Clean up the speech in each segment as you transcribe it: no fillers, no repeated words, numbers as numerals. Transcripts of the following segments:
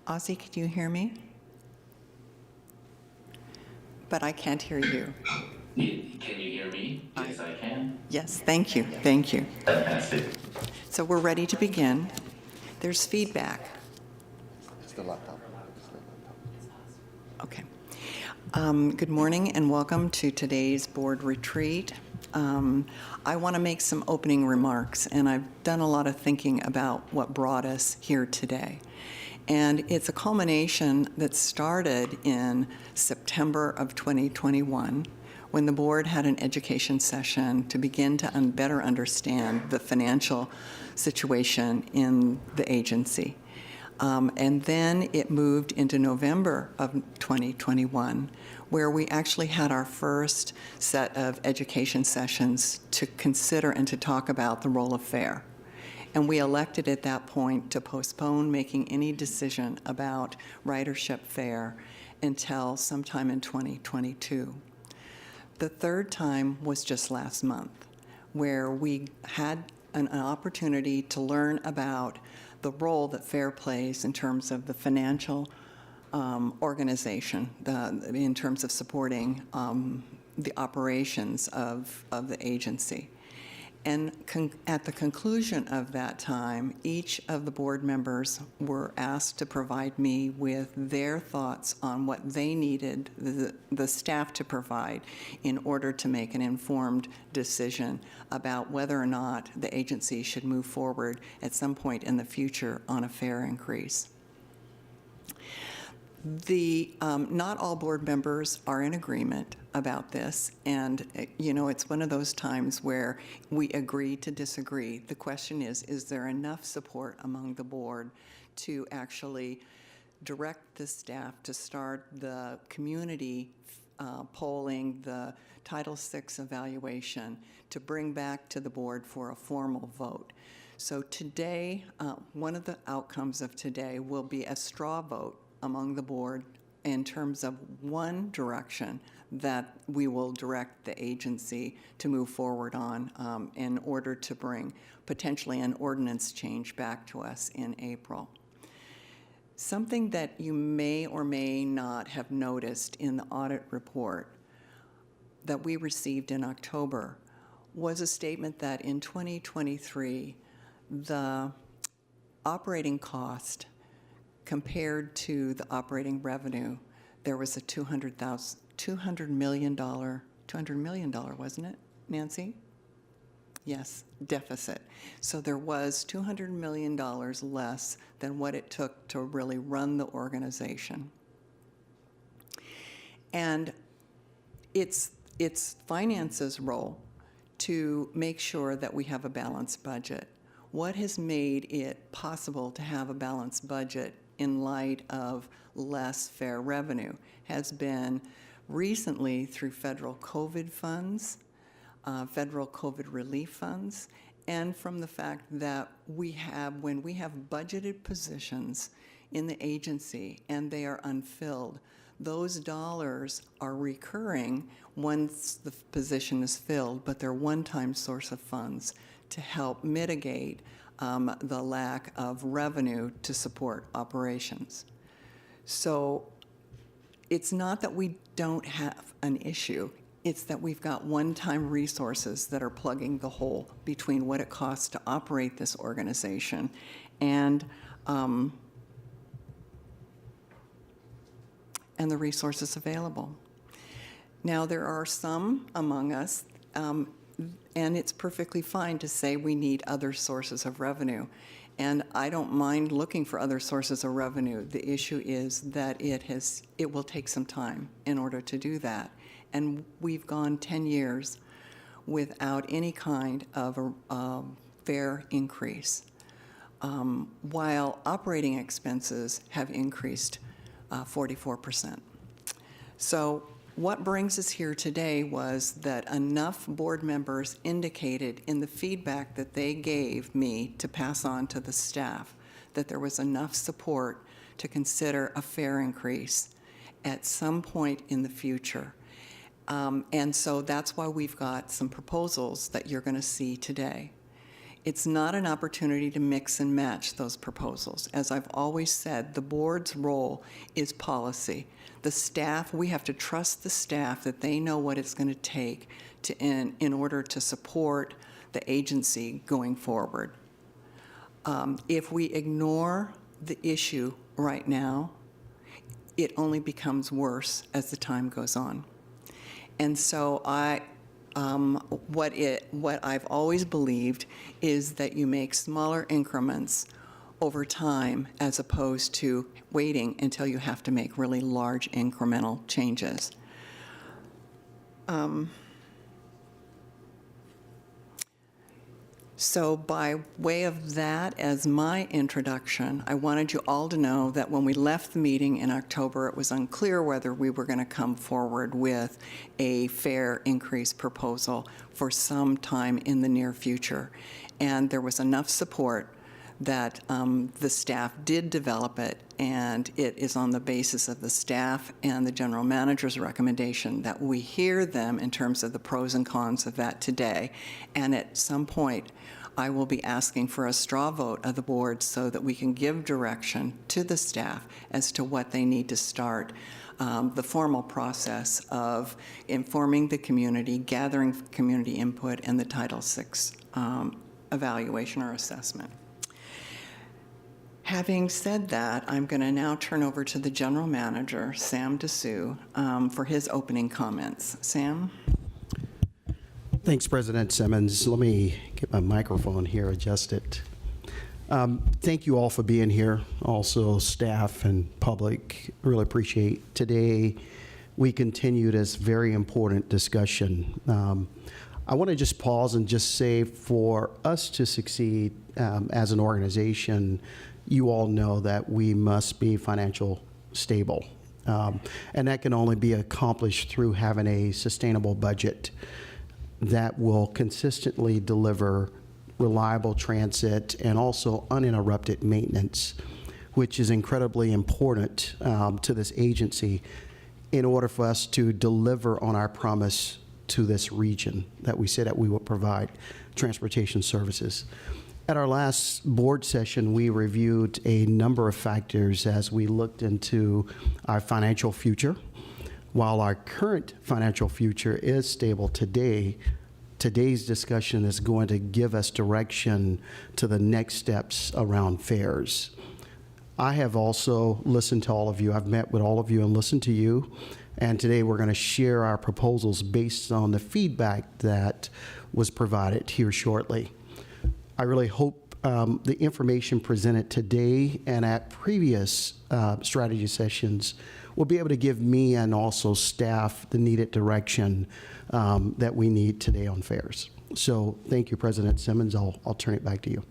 Ozzy, can you hear me? But I can't hear you. Can you hear me? Yes, I can. Yes, thank you, thank you. Fantastic. So we're ready to begin. There's feedback. It's the laptop. Okay. Good morning and welcome to today's board retreat. I want to make some opening remarks, and I've done a lot of thinking about what brought us here today. And it's a culmination that started in September of 2021 when the board had an education session to begin to better understand the financial situation in the agency. And then it moved into November of 2021, where we actually had our first set of education sessions to consider and to talk about the role of FAIR. And we elected at that point to postpone making any decision about ridership FAIR until sometime in 2022. The third time was just last month, where we had an opportunity to learn about the role that FAIR plays in terms of the financial organization, in terms of supporting the operations of the agency. And at the conclusion of that time, each of the board members were asked to provide me with their thoughts on what they needed the staff to provide in order to make an informed decision about whether or not the agency should move forward at some point in the future on a FAIR increase. Not all board members are in agreement about this, and it's one of those times where we agree to disagree. The question is there enough support among the board to actually direct the staff to start the community polling, the Title VI evaluation, to bring back to the board for a formal vote? So today, one of the outcomes of today will be a straw vote among the board in terms of one direction that we will direct the agency to move forward on in order to bring potentially an ordinance change back to us in April. Something that you may or may not have noticed in the audit report that we received in October was a statement that in 2023, the operating cost compared to the operating revenue, there was a $200 million, wasn't it, Nancy? Yes, deficit. So there was $200 million less than what it took to really run the organization. And it's finance's role to make sure that we have a balanced budget. What has made it possible to have a balanced budget in light of less FAIR revenue has been recently through federal COVID funds, federal COVID relief funds, and from the fact that when we have budgeted positions in the agency and they are unfilled, those dollars are recurring once the position is filled, but they're one-time source of funds to help mitigate the lack of revenue to support operations. So it's not that we don't have an issue, it's that we've got one-time resources that are plugging the hole between what it costs to operate this organization and the resources available. Now, there are some among us, and it's perfectly fine to say we need other sources of revenue. And I don't mind looking for other sources of revenue. The issue is that it will take some time in order to do that. And we've gone 10 years without any kind of a FAIR increase, while operating expenses have increased 44%. So what brings us here today was that enough board members indicated in the feedback that they gave me to pass on to the staff that there was enough support to consider a FAIR increase at some point in the future. And so that's why we've got some proposals that you're going to see today. It's not an opportunity to mix and match those proposals. As I've always said, the board's role is policy. The staff, we have to trust the staff that they know what it's going to take to, in order to support the agency going forward. If we ignore the issue right now, it only becomes worse as the time goes on. And so what I've always believed is that you make smaller increments over time as opposed to waiting until you have to make really large incremental changes. So by way of that as my introduction, I wanted you all to know that when we left the meeting in October, it was unclear whether we were going to come forward with a fare increase proposal for some time in the near future. And there was enough support that the staff did develop it, and it is on the basis of the staff and the general manager's recommendation that we hear them in terms of the pros and cons of that today. And at some point, I will be asking for a straw vote of the board so that we can give direction to the staff as to what they need to start the formal process of informing the community, gathering community input, and the Title VI evaluation or assessment. Having said that, I'm going to now turn over to the general manager, Sam Dessou, for his opening comments. Sam? Thanks, President Simmons. Let me get my microphone here adjusted. Thank you all for being here, also staff and public. Really appreciate today. We continue this very important discussion. I want to just pause and just say for us to succeed as an organization, you all know that we must be financial stable. And that can only be accomplished through having a sustainable budget that will consistently deliver reliable transit and also uninterrupted maintenance, which is incredibly important to this agency in order for us to deliver on our promise to this region that we said that we would provide transportation services. At our last board session, we reviewed a number of factors as we looked into our financial future. While our current financial future is stable today, today's discussion is going to give us direction to the next steps around fares. I have also listened to all of you. I've met with all of you and listened to you. And today we're going to share our proposals based on the feedback that was provided here shortly. I really hope the information presented today and at previous strategy sessions will be able to give me and also staff the needed direction that we need today on fares. So thank you, President Simmons. I'll turn it back to you.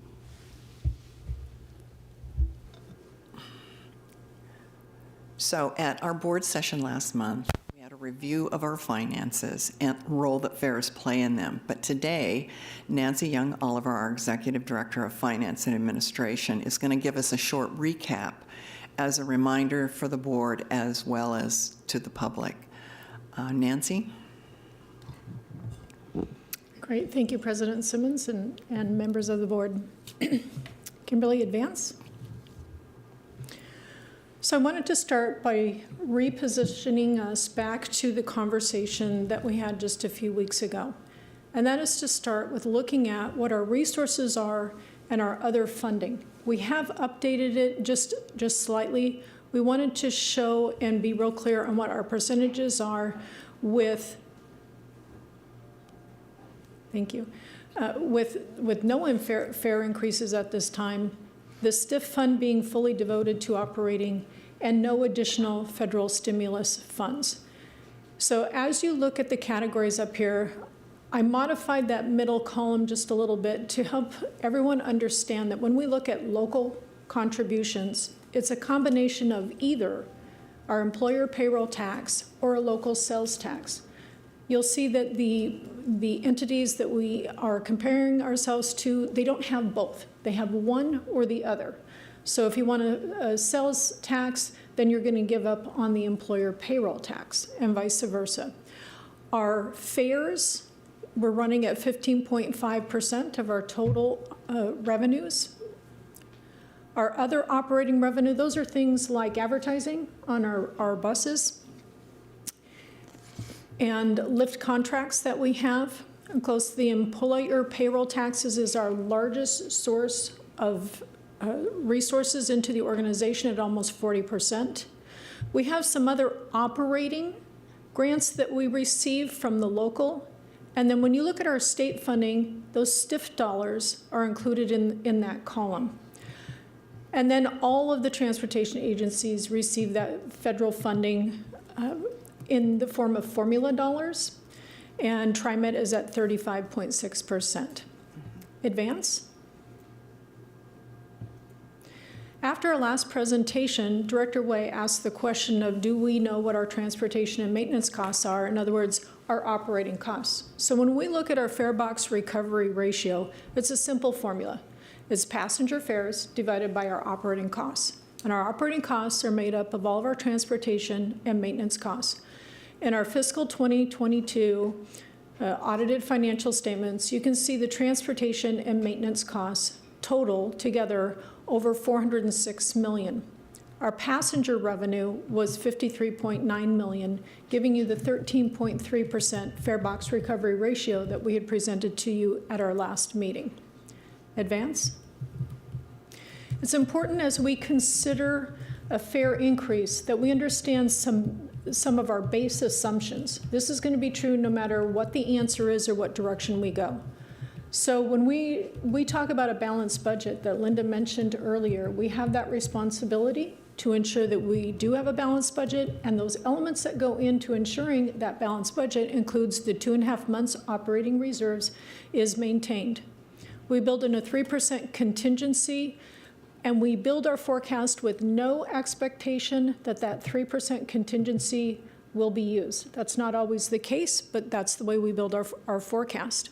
So at our board session last month, we had a review of our finances and role that fares play in them. But today, Nancy Young Oliver, our Executive Director of Finance and Administration, is going to give us a short recap as a reminder for the board as well as to the public. Nancy? Great. Thank you, President Simmons and members of the board. Kimberly, advance. So I wanted to start by repositioning us back to the conversation that we had just a few weeks ago. And that is to start with looking at what our resources are and our other funding. We have updated it just slightly. We wanted to show and be real clear on what our percentages are with, thank you, with no fare increases at this time, the STIF fund being fully devoted to operating, and no additional federal stimulus funds. So as you look at the categories up here, I modified that middle column just a little bit to help everyone understand that when we look at local contributions, it's a combination of either our employer payroll tax or a local sales tax. You'll see that the entities that we are comparing ourselves to, they don't have both. They have one or the other. So if you want a sales tax, then you're going to give up on the employer payroll tax and vice versa. Our fares, we're running at 15.5% of our total revenues. Our other operating revenue, those are things like advertising on our buses and lift contracts that we have. And close to the employer payroll taxes is our largest source of resources into the organization at almost 40%. We have some other operating grants that we receive from the local. And then when you look at our state funding, those STIF dollars are included in that column. And then all of the transportation agencies receive that federal funding in the form of formula dollars. And TriMet is at 35.6%. Advance. After our last presentation, Director Way asked the question of, do we know what our transportation and maintenance costs are? In other words, our operating costs. So when we look at our fare box recovery ratio, it's a simple formula. It's passenger fares divided by our operating costs. And our operating costs are made up of all of our transportation and maintenance costs. In our fiscal 2022 audited financial statements, you can see the transportation and maintenance costs total together over $406 million. Our passenger revenue was $53.9 million, giving you the 13.3% fare box recovery ratio that we had presented to you at our last meeting. Advance. It's important as we consider a fare increase that we understand some of our base assumptions. This is going to be true no matter what the answer is or what direction we go. So when we talk about a balanced budget that Linda mentioned earlier, we have that responsibility to ensure that we do have a balanced budget, and those elements that go into ensuring that balanced budget includes the 2.5 months operating reserves is maintained. We build in a 3% contingency, and we build our forecast with no expectation that that 3% contingency will be used. That's not always the case, but that's the way we build our forecast.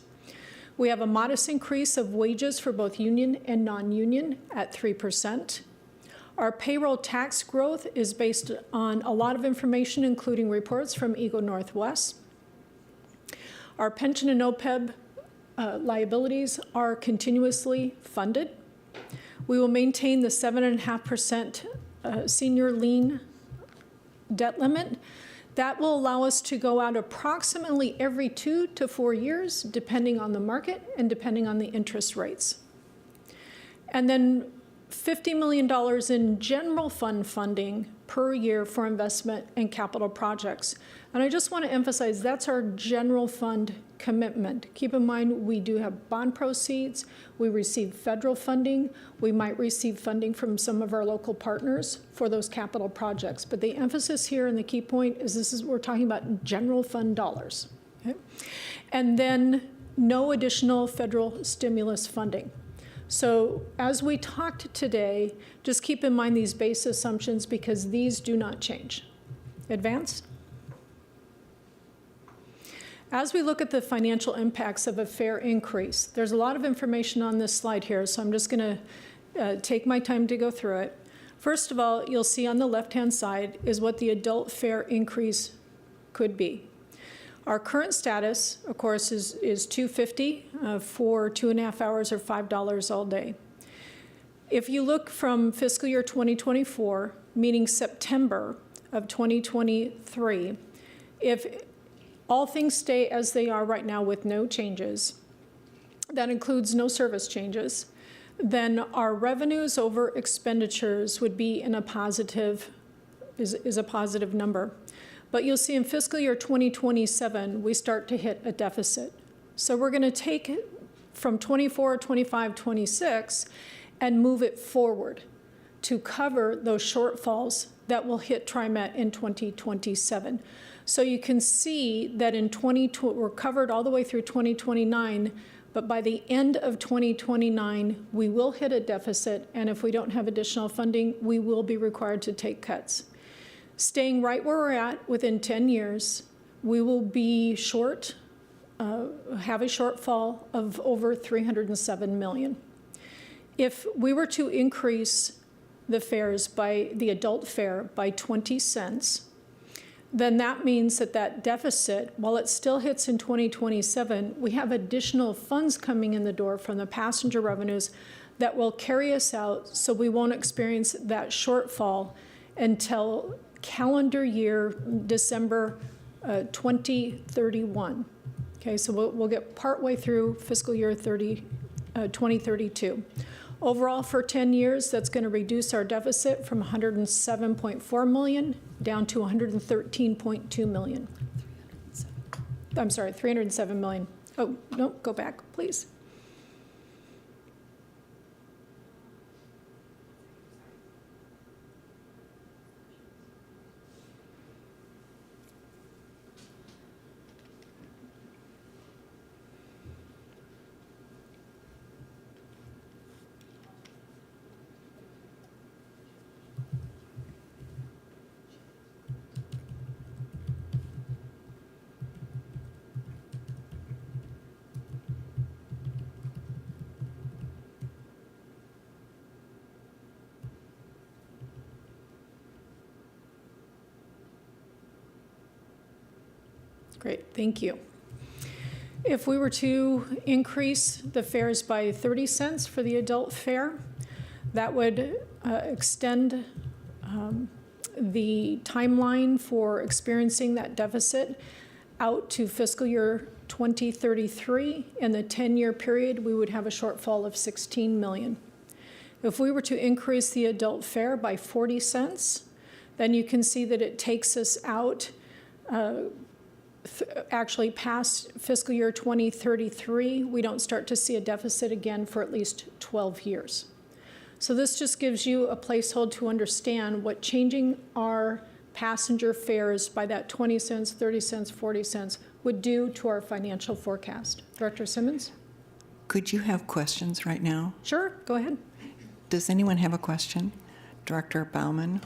We have a modest increase of wages for both union and non-union at 3%. Our payroll tax growth is based on a lot of information, including reports from Eagle Northwest. Our pension and OPEB liabilities are continuously funded. We will maintain the 7.5% senior lien debt limit. That will allow us to go out approximately every 2 to 4 years, depending on the market and depending on the interest rates. And then $50 million in general fund funding per year for investment and capital projects. And I just want to emphasize that's our general fund commitment. Keep in mind, we do have bond proceeds, we receive federal funding, we might receive funding from some of our local partners for those capital projects. But the emphasis here and the key point is we're talking about general fund dollars. Okay? And then no additional federal stimulus funding. So as we talked today, just keep in mind these base assumptions because these do not change. Advance. As we look at the financial impacts of a fare increase, there's a lot of information on this slide here, so I'm just going to take my time to go through it. First of all, you'll see on the left-hand side is what the adult fare increase could be. Our current status, of course, is $2.50 for 2.5 hours or $5 all day. If you look from fiscal year 2024, meaning September of 2023, if all things stay as they are right now with no changes, that includes no service changes, then our revenues over expenditures would be in a positive, is a positive number. But you'll see in fiscal year 2027, we start to hit a deficit. So we're going to take it from 24, 25, 26 and move it forward to cover those shortfalls that will hit TriMet in 2027. So you can see that we're covered all the way through 2029, but by the end of 2029, we will hit a deficit, and if we don't have additional funding, we will be required to take cuts. Staying right where we're at within 10 years, we will be short, have a shortfall of over $307 million. If we were to increase the fares the adult fare by 20 cents, then that means that that deficit, while it still hits in 2027, we have additional funds coming in the door from the passenger revenues that will carry us out, so we won't experience that shortfall until calendar year December 2031. Okay, so we'll get partway through fiscal year 2032. Overall, for 10 years, that's going to reduce our deficit from 107.4 million down to 113.2 million. I'm sorry, 307 million. Oh, no, go back, please. Great, thank you. If we were to increase the fares by 30 cents for the adult fare, that would extend the timeline for experiencing that deficit out to fiscal year 2033. In the 10-year period, we would have a shortfall of 16 million. If we were to increase the adult fare by 40 cents, then you can see that it takes us out actually past fiscal year 2033, we don't start to see a deficit again for at least 12 years. So this just gives you a placeholder to understand what changing our passenger fares by that 20 cents, 30 cents, 40 cents would do to our financial forecast. Director Simmons? Could you have questions right now? Sure, go ahead. Does anyone have a question? Director Bauman?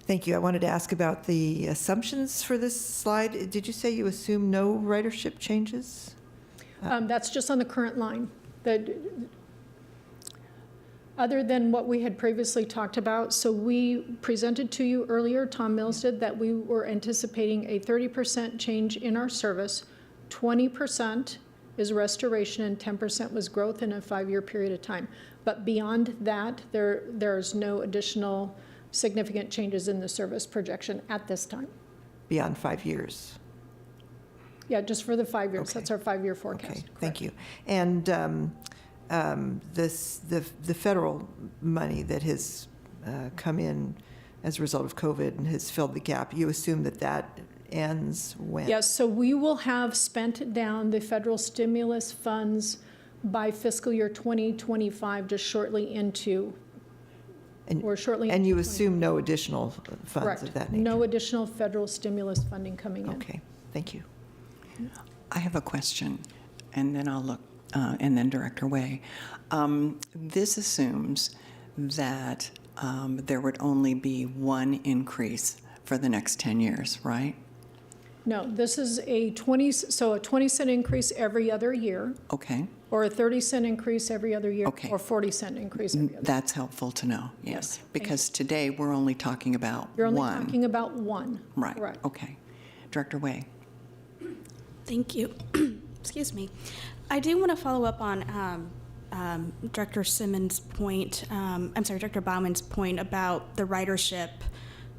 Thank you. I wanted to ask about the assumptions for this slide. Did you say you assume no ridership changes? That's just on the current line. Other than what we had previously talked about, so we presented to you earlier, Tom Mills did, that we were anticipating a 30% change in our service, 20% is restoration, and 10% was growth in a 5-year period of time. But beyond that, there's no additional significant changes in the service projection at this time. Beyond 5 years? Yeah, just for the 5 years. Okay. That's our 5-year forecast. Okay, Correct. thank you. And the federal money that has come in as a result of COVID and has filled the gap, you assume that that ends when? Yes, so we will have spent down the federal stimulus funds by fiscal year 2025, just shortly into, or shortly. And you into assume no additional funds Correct. of that nature? No additional federal stimulus funding coming in. Okay, thank you. I have a question, and then I'll look, and then Director Way. This assumes that there would only be one increase for the next 10 years, right? No, this is a 20-cent increase every other year, Okay, or a 30-cent increase every other year, Okay. or 40-cent increase every other year. that's helpful to know, yes. Yes, thank Because today, we're only talking about You're only one. talking about one. Right, Correct. okay. Director Way? Thank you. Excuse me. I do want to follow up on Director Simmons' point, Director Bauman's point about the ridership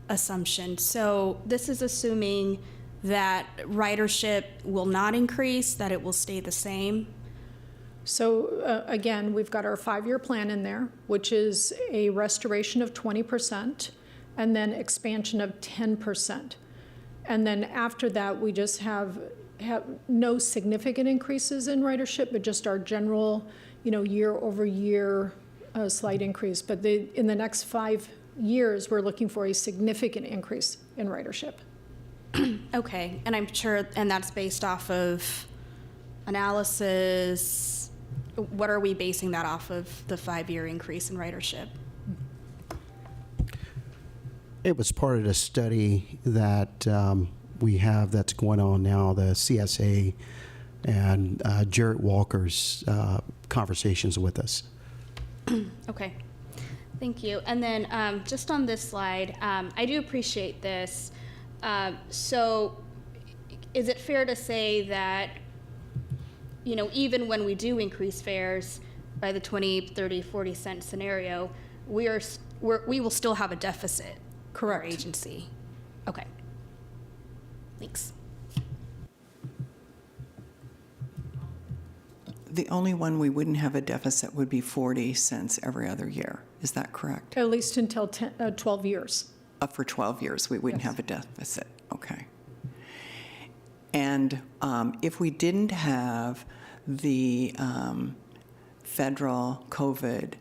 assumption. So this is assuming that ridership will not increase, that it will stay the same? So again, we've got our 5-year plan in there, which is a restoration of 20% and then expansion of 10%. And then after that, we just have no significant increases in ridership, but just our general, year over year slight increase. But in the next 5 years, we're looking for a significant increase in ridership. Okay, and I'm sure, and that's based off of analysis. What are we basing that off of, the 5-year increase in ridership? It was part of the study that we have that's going on now, the CSA and Jarrett Walker's conversations with us. Okay. Thank you. And then just on this slide, I do appreciate this. So is it fair to say that, you know, even when we do increase fares by the 20, 30, 40 cent scenario, we will still have a deficit? Correct. For our agency. Okay. Thanks. The only one we wouldn't have a deficit would be 40 cents every other year. Is that correct? At least until 12 years. For 12 years, we wouldn't Yes. have a deficit. Okay. And if we didn't have the federal COVID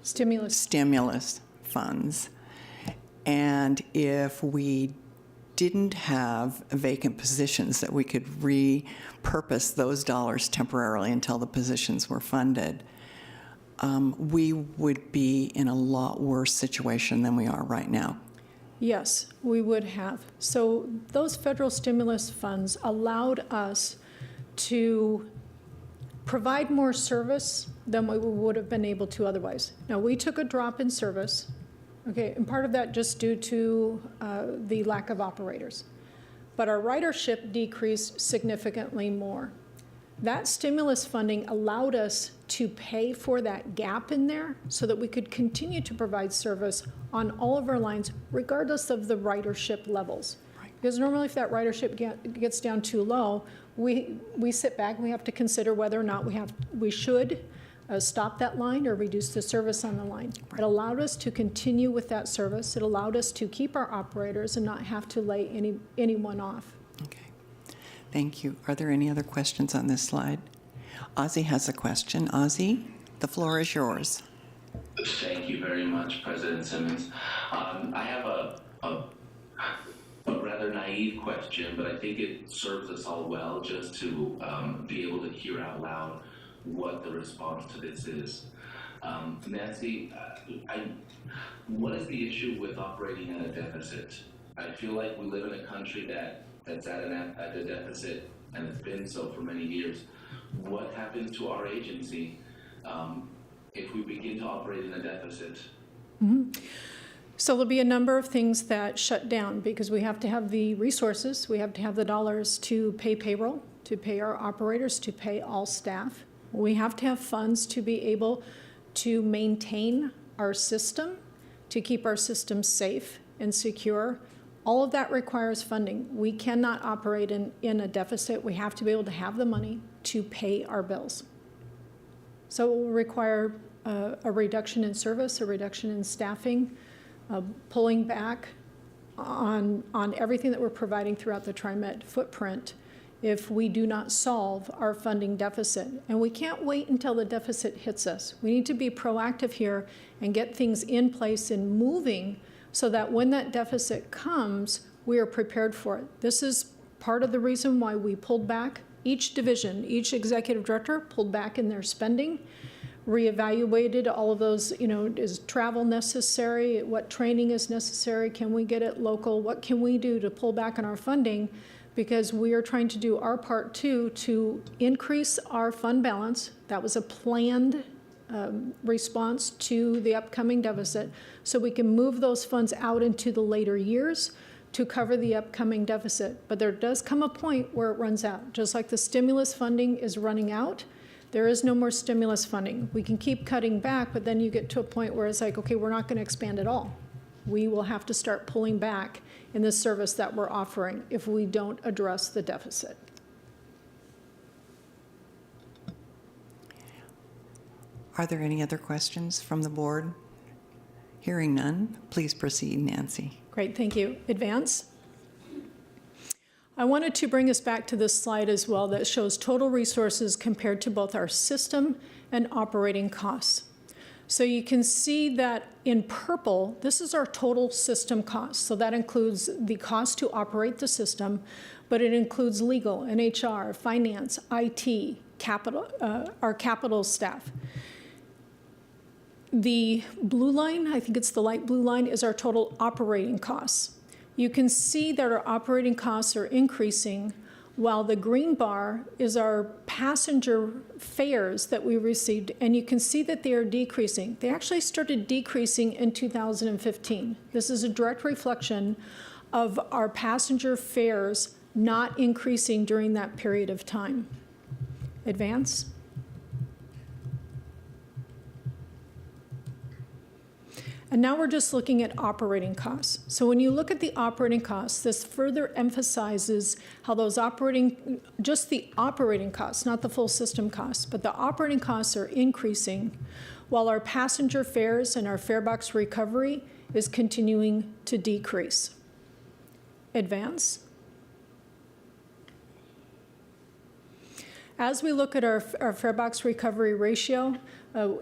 Stimulus. funds, and if we didn't have vacant positions that we could repurpose those dollars temporarily until the positions were funded, we would be in a lot worse situation than we are right now. Yes, we would have. So those federal stimulus funds allowed us to provide more service than we would have been able to otherwise. Now, we took a drop in service, okay, and part of that just due to the lack of operators. But our ridership decreased significantly more. That stimulus funding allowed us to pay for that gap in there so that we could continue to provide service on all of our lines, regardless of the ridership levels. Because normally if that ridership gets down too low, we sit back and we have to consider whether or not we should stop that line or reduce the service on the line. It allowed us to continue with that service. It allowed us to keep our operators and not have to lay anyone off. Okay. Thank you. Are there any other questions on this slide? Ozzy has a question. Ozzy, the floor is yours. Thank you very much, President Simmons. I have a rather naive question, but I think it serves us all well just to be able to hear out loud what the response to this is. Nancy, what is the issue with operating at a deficit? I feel like we live in a country that's at a deficit, and it's been so for many years. What happens to our agency if we begin to operate in a deficit? So there'll be a number of things that shut down because we have to have the resources, we have to have the dollars to pay payroll, to pay our operators, to pay all staff. We have to have funds to be able to maintain our system, to keep our system safe and secure. All of that requires funding. We cannot operate in a deficit. We have to be able to have the money to pay our bills. So it will require a reduction in service, a reduction in staffing, pulling back on everything that we're providing throughout the TriMet footprint if we do not solve our funding deficit. And we can't wait until the deficit hits us. We need to be proactive here and get things in place and moving so that when that deficit comes, we are prepared for it. This is part of the reason why we pulled back. Each division, each executive director pulled back in their spending, reevaluated all of those, is travel necessary? What training is necessary? Can we get it local? What can we do to pull back on our funding? Because we are trying to do our part too to increase our fund balance. That was a planned response to the upcoming deficit, so we can move those funds out into the later years to cover the upcoming deficit. But there does come a point where it runs out. Just like the stimulus funding is running out, there is no more stimulus funding. We can keep cutting back, but then you get to a point where it's like, okay, we're not going to expand at all. We will have to start pulling back in the service that we're offering if we don't address the deficit. Are there any other questions from the board? Hearing none, please proceed, Nancy. Great, thank you. Advance. I wanted to bring us back to this slide as well that shows total resources compared to both our system and operating costs. So you can see that in purple, this is our total system cost. So that includes the cost to operate the system, but it includes legal, HR, finance, IT, capital, our capital staff. The blue line, I think it's the light blue line, is our total operating costs. You can see that our operating costs are increasing while the green bar is our passenger fares that we received, and you can see that they are decreasing. They actually started decreasing in 2015. This is a direct reflection of our passenger fares not increasing during that period of time. Advance. And now we're just looking at operating costs. So when you look at the operating costs, this further emphasizes how those just the operating costs, not the full system costs, but the operating costs are increasing while our passenger fares and our fare box recovery is continuing to decrease. Advance. As we look at our fare box recovery ratio,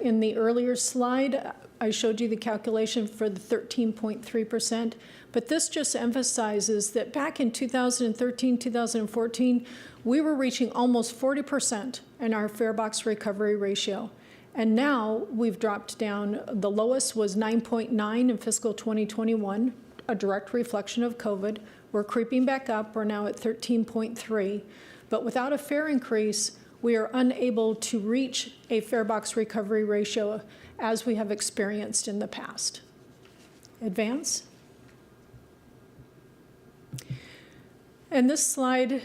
in the earlier slide, I showed you the calculation for the 13.3%, but this just emphasizes that back in 2013, 2014, we were reaching almost 40% in our fare box recovery ratio. And now we've dropped down. The lowest was 9.9 in fiscal 2021, a direct reflection of COVID. We're creeping back up. We're now at 13.3. But without a fare increase, we are unable to reach a fare box recovery ratio as we have experienced in the past. Advance. And this slide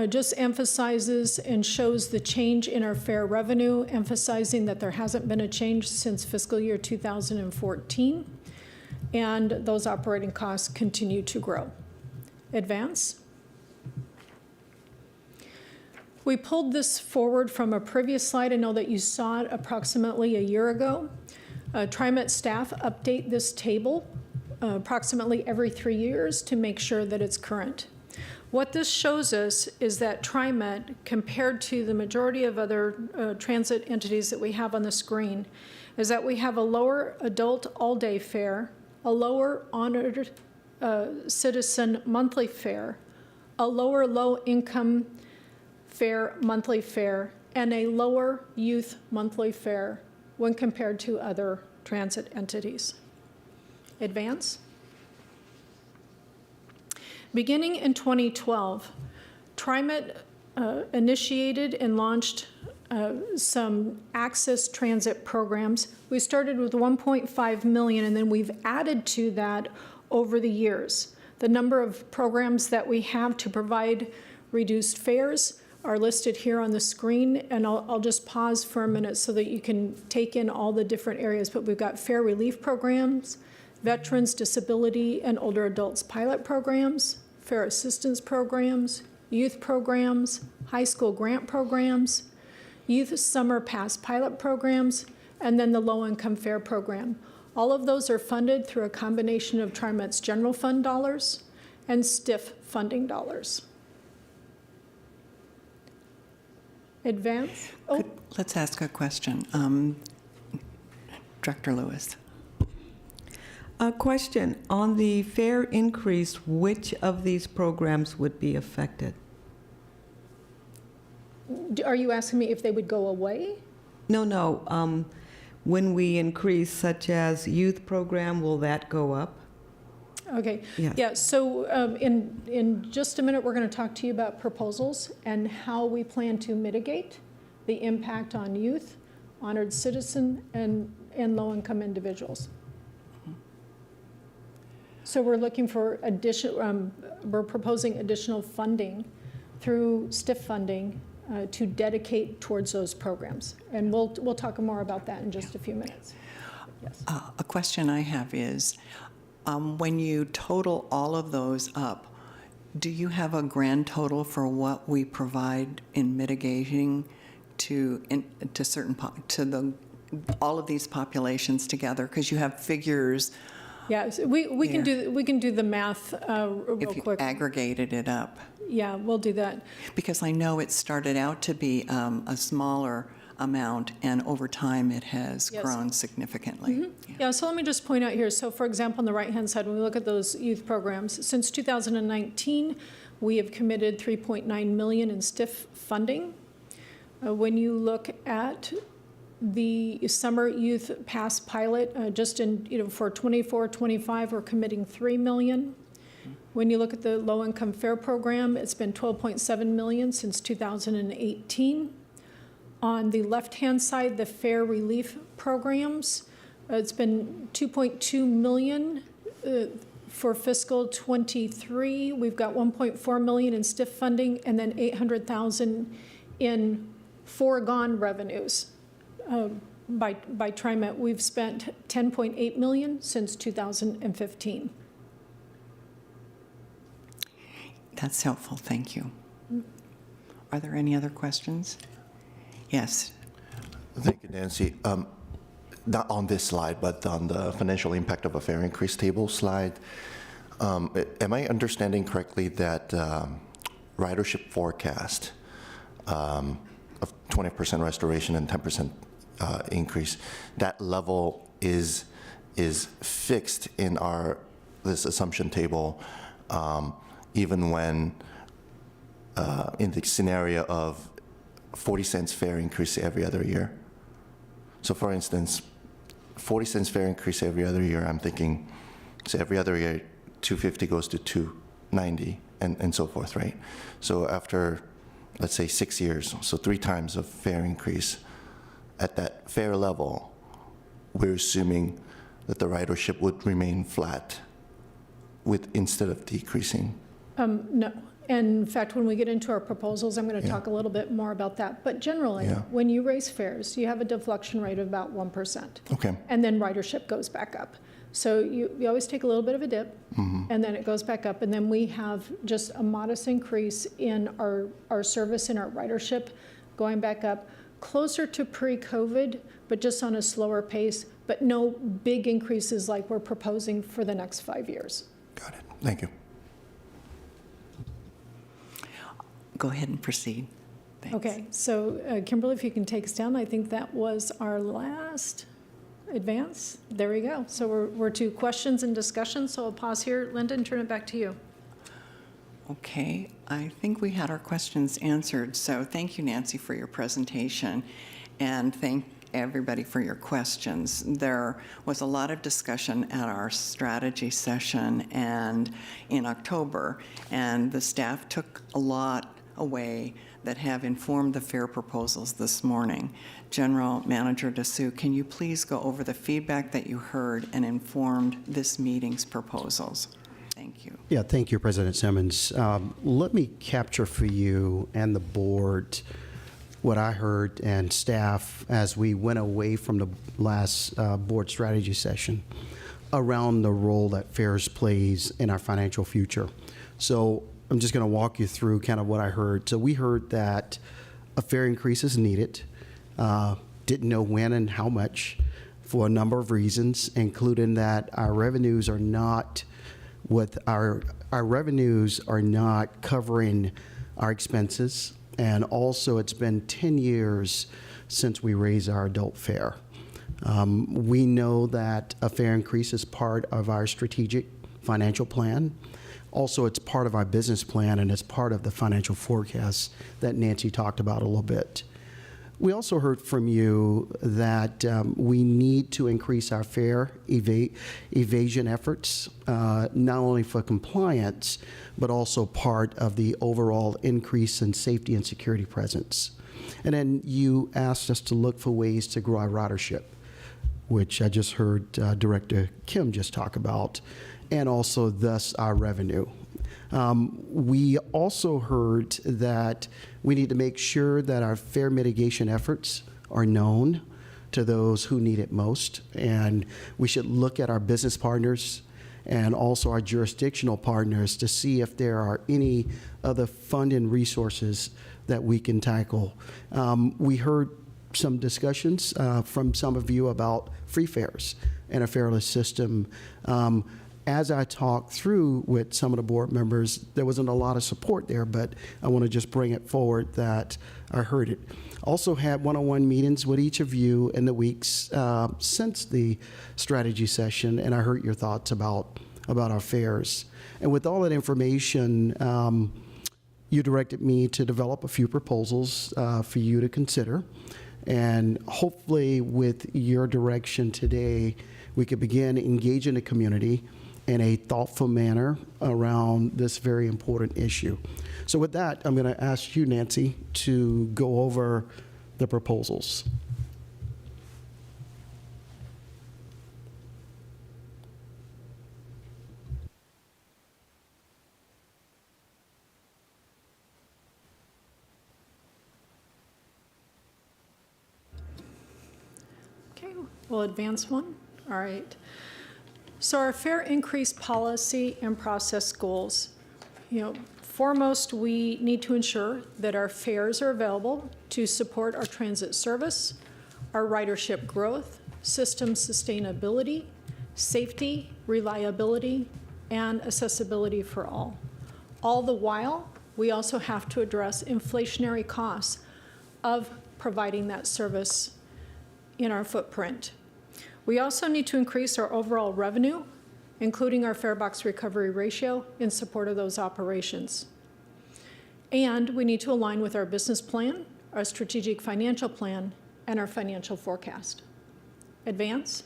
just emphasizes and shows the change in our fare revenue, emphasizing that there hasn't been a change since fiscal year 2014, and those operating costs continue to grow. Advance. We pulled this forward from a previous slide. I know that you saw it approximately a year ago. TriMet staff update this table approximately every 3 years to make sure that it's current. What this shows us is that TriMet, compared to the majority of other transit entities that we have on the screen, is that we have a lower adult all-day fare, a lower honored citizen monthly fare, a lower low-income fare monthly fare, and a lower youth monthly fare when compared to other transit entities. Advance. Beginning in 2012, TriMet initiated and launched some access transit programs. We started with 1.5 million, and then we've added to that over the years. The number of programs that we have to provide reduced fares are listed here on the screen, and I'll just pause for a minute so that you can take in all the different areas. But we've got fare relief programs, veterans, disability, and older adults pilot programs, fare assistance programs, youth programs, high school grant programs, youth summer pass pilot programs, and then the low-income fare program. All of those are funded through a combination of TriMet's general fund dollars and STIF funding dollars. Advance. Oh, Let's ask a question. Director Lewis. A question, on the fare increase, which of these programs would be affected? are you asking me if they would go away? No. When we increase, such as youth program, will that go up? Okay. Yes. Yeah, so in just a minute, we're going to talk to you about proposals and how we plan to mitigate the impact on youth, honored citizen, and low-income individuals. So we're looking for we're proposing additional funding through STIF funding to dedicate towards those programs. And we'll talk more about that in just a few minutes. Yes. A question I have is, when you total all of those up, do you have a grand total for what we provide in mitigating to all of these populations together? Because you have figures. Yeah, so we can do the math real If you quick. aggregated it up. Yeah, we'll do that. Because I know it started out to be a smaller amount, and over time it has Yes. grown significantly. Yeah, so let me just point out here. So for example, on the right-hand side, when we look at those youth programs, since 2019, we have committed $3.9 million in STIF funding. When you look at the summer youth pass pilot, just in, for 24-25, we're committing $3 million. When you look at the low-income fare program, it's been 12.7 million since 2018. On the left-hand side, the fare relief programs, it's been 2.2 million for fiscal '23. We've got 1.4 million in STIF funding and then 800,000 in foregone revenues. By TriMet, we've spent 10.8 million since 2015. That's helpful, thank you. Are there any other questions? Yes. Thank you, Nancy. Not on this slide, but on the financial impact of a fare increase table slide, am I understanding correctly that ridership forecast of 20% restoration and 10% increase, that level is fixed in this assumption table, even when in the scenario of 40 cents fare increase every other year? So for instance, 40 cents fare increase every other year, I'm thinking, so every other year, 250 goes to 290 and so forth, right? So after, let's say 6 years, so 3 times of fare increase, at that fare level, we're assuming that the ridership would remain flat instead of decreasing. No. And in fact, when we get into our proposals, I'm going to talk a little bit more about that. But generally, when you raise fares, you have a deflection rate of about 1%. Okay. And then ridership goes back up. So you always take a little bit of a dip, and then it goes back up. And then we have just a modest increase in our service and our ridership going back up closer to pre-COVID, but just on a slower pace, but no big increases like we're proposing for the next 5 years. Got it. Thank you. Go ahead and proceed. Thanks. Okay, so Kimberly, if you can take us down, I think that was our last advance. There we go. So we're to questions and discussion, so I'll pause here. Linda, and turn it back to you. Okay, I think we had our questions answered, so thank you, Nancy, for your presentation, and thank everybody for your questions. There was a lot of discussion at our strategy session and in October, and the staff took a lot away that have informed the fare proposals this morning. General Manager DeSue, can you please go over the feedback that you heard and informed this meeting's proposals? Thank you. Yeah, thank you, President Simmons. Let me capture for you and the board what I heard and staff as we went away from the last board strategy session around the role that fares plays in our financial future. So I'm just going to walk you through kind of what I heard. So we heard that a fare increase is needed, didn't know when and how much for a number of reasons, including that our revenues are not covering our expenses, and also it's been 10 years since we raised our adult fare. We know that a fare increase is part of our strategic financial plan. Also, it's part of our business plan, and it's part of the financial forecast that Nancy talked about a little bit. We also heard from you that we need to increase our fare evasion efforts, not only for compliance, but also part of the overall increase in safety and security presence. And then you asked us to look for ways to grow our ridership, which I just heard Director Kim just talk about, and also thus our revenue. We also heard that we need to make sure that our fare mitigation efforts are known to those who need it most, and we should look at our business partners and also our jurisdictional partners to see if there are any other funding resources that we can tackle. We heard some discussions from some of you about free fares and a fareless system. As I talked through with some of the board members, there wasn't a lot of support there, but I want to just bring it forward that I heard it. Also had one-on-one meetings with each of you in the weeks since the strategy session, and I heard your thoughts about our fares. And with all that information, you directed me to develop a few proposals for you to consider. And hopefully with your direction today, we could begin engaging the community in a thoughtful manner around this very important issue. So with that, I'm going to ask you, Nancy, to go over the proposals. Okay, we'll advance one. All right. So our fare increase policy and process goals. Foremost, we need to ensure that our fares are available to support our transit service, our ridership growth, system sustainability, safety, reliability, and accessibility for all. All the while, we also have to address inflationary costs of providing that service in our footprint. We also need to increase our overall revenue, including our fare box recovery ratio, in support of those operations. And we need to align with our business plan, our strategic financial plan, and our financial forecast. Advance.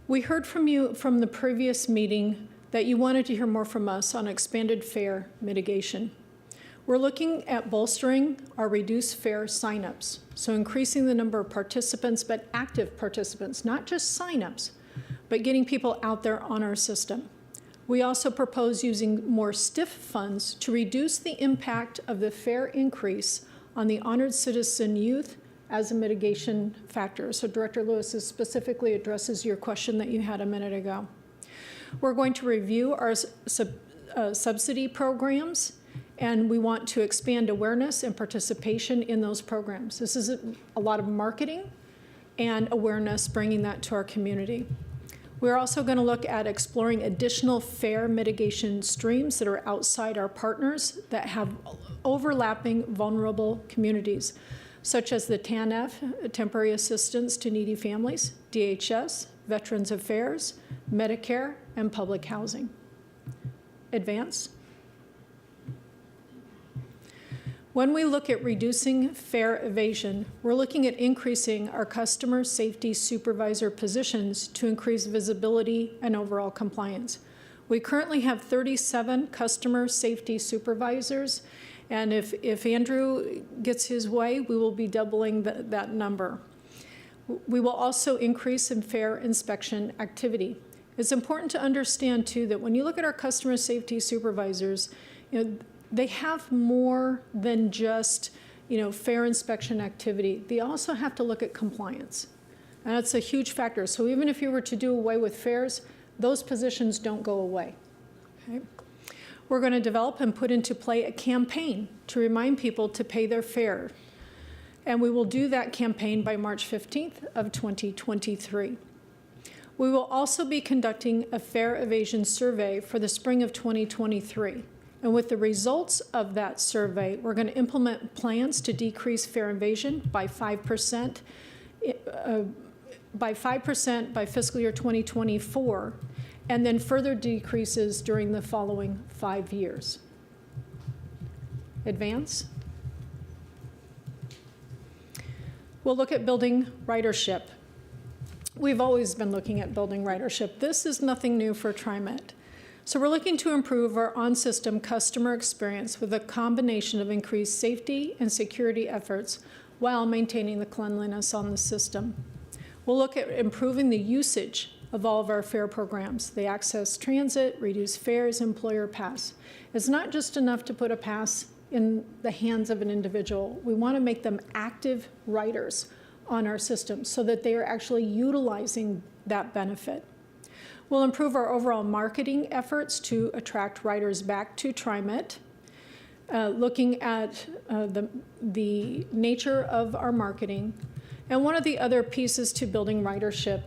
We heard from you from the previous meeting that you wanted to hear more from us on expanded fare mitigation. We're looking at bolstering our reduced fare signups, so increasing the number of participants, but active participants, not just signups, but getting people out there on our system. We also propose using more STIF funds to reduce the impact of the fare increase on the honored citizen youth as a mitigation factor. So Director Lewis specifically addresses your question that you had a minute ago. We're going to review our subsidy programs, and we want to expand awareness and participation in those programs. This is a lot of marketing and awareness, bringing that to our community. We're also going to look at exploring additional fare mitigation streams that are outside our partners that have overlapping vulnerable communities, such as the TANF, Temporary Assistance to Needy Families, DHS, Veterans Affairs, Medicare, and public housing. Advance. When we look at reducing fare evasion, we're looking at increasing our customer safety supervisor positions to increase visibility and overall compliance. We currently have 37 customer safety supervisors, and if Andrew gets his way, we will be doubling that number. We will also increase in fare inspection activity. It's important to understand, too, that when you look at our customer safety supervisors, they have more than just, fare inspection activity. They also have to look at compliance. And that's a huge factor. So even if you were to do away with fares, those positions don't go away. Okay? We're going to develop and put into play a campaign to remind people to pay their fare. And we will do that campaign by March 15th of 2023. We will also be conducting a fare evasion survey for the spring of 2023. And with the results of that survey, we're going to implement plans to decrease fare evasion by 5%, by fiscal year 2024, and then further decreases during the following 5 years. Advance. We'll look at building ridership. We've always been looking at building ridership. This is nothing new for TriMet. So we're looking to improve our on-system customer experience with a combination of increased safety and security efforts while maintaining the cleanliness on the system. We'll look at improving the usage of all of our fare programs, the Access Transit, Reduced Fares, Employer Pass. It's not just enough to put a pass in the hands of an individual. We want to make them active riders on our system so that they are actually utilizing that benefit. We'll improve our overall marketing efforts to attract riders back to TriMet, looking at the nature of our marketing. And one of the other pieces to building ridership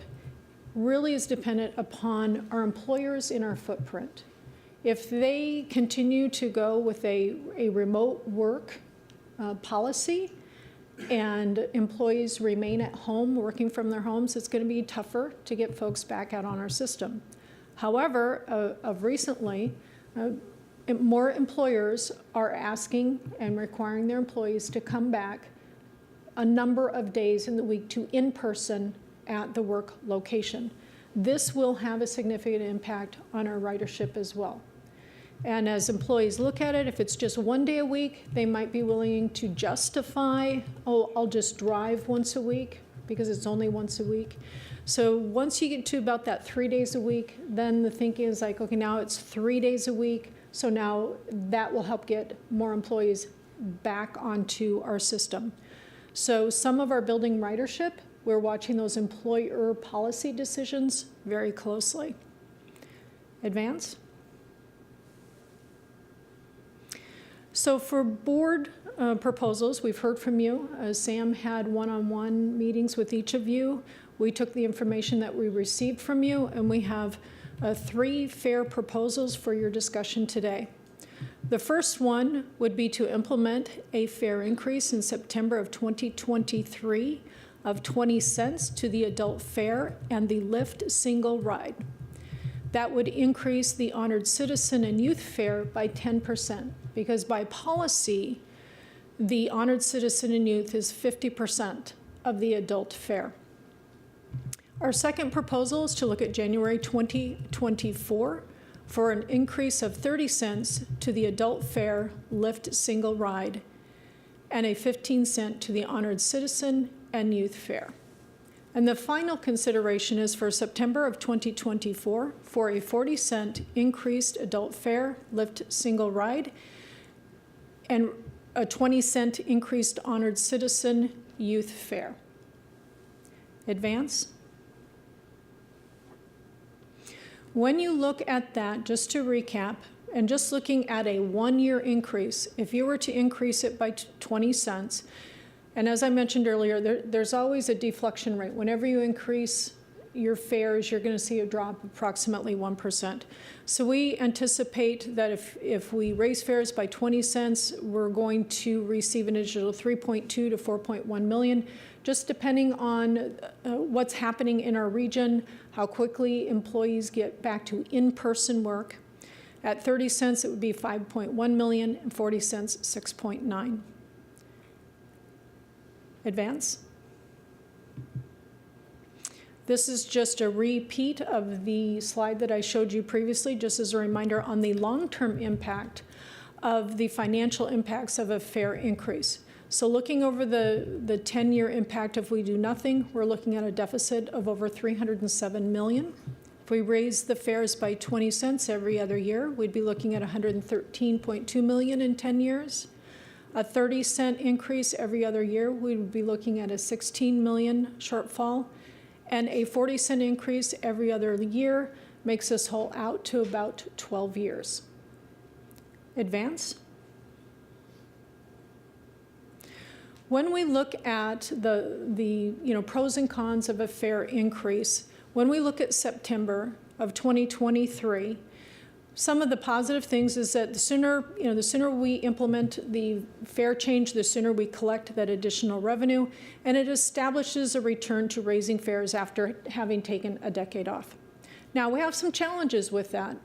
really is dependent upon our employers in our footprint. If they continue to go with a remote work policy, and employees remain at home working from their homes, it's going to be tougher to get folks back out on our system. However, of recently, more employers are asking and requiring their employees to come back a number of days in the week to in-person at the work location. This will have a significant impact on our ridership as well. And as employees look at it, if it's just 1 day a week, they might be willing to justify, oh, I'll just drive once a week because it's only once a week. So once you get to about that 3 days a week, then the thinking is like, okay, now it's 3 days a week. So now that will help get more employees back onto our system. So some of our building ridership, we're watching those employer policy decisions very closely. Advance. So for board proposals, we've heard from you. Sam had one-on-one meetings with each of you. We took the information that we received from you, and we have 3 fair proposals for your discussion today. The first one would be to implement a fare increase in September of 2023 of 20 cents to the adult fare and the Lyft single ride. That would increase the honored citizen and youth fare by 10%, because by policy, the honored citizen and youth is 50% of the adult fare. Our second proposal is to look at January 2024 for an increase of 30 cents to the adult fare Lyft single ride and a 15 cent to the honored citizen and youth fare. And the final consideration is for September of 2024 for a 40-cent increased adult fare Lyft single ride and a 20-cent increased honored citizen youth fare. Advance. When you look at that, just to recap, and just looking at a 1-year increase, if you were to increase it by 20 cents, and as I mentioned earlier, there's always a deflection rate. Whenever you increase your fares, you're going to see a drop of approximately 1%. So we anticipate that if we raise fares by 20 cents, we're going to receive an additional 3.2 to 4.1 million, just depending on what's happening in our region, how quickly employees get back to in-person work. At 30 cents, it would be 5.1 million, and 40 cents, 6.9. Advance. This is just a repeat of the slide that I showed you previously, just as a reminder on the long-term impact of the financial impacts of a fare increase. So looking over the 10-year impact, if we do nothing, we're looking at a deficit of over $307 million. If we raise the fares by 20 cents every other year, we'd be looking at $113.2 million in 10 years. A 30-cent increase every other year, we would be looking at a 16 million shortfall. And a 40-cent increase every other year makes us whole out to about 12 years. Advance. When we look at the pros and cons of a fare increase, when we look at September of 2023, some of the positive things is that the sooner we implement the fare change, the sooner we collect that additional revenue, and it establishes a return to raising fares after having taken a decade off. Now, we have some challenges with that.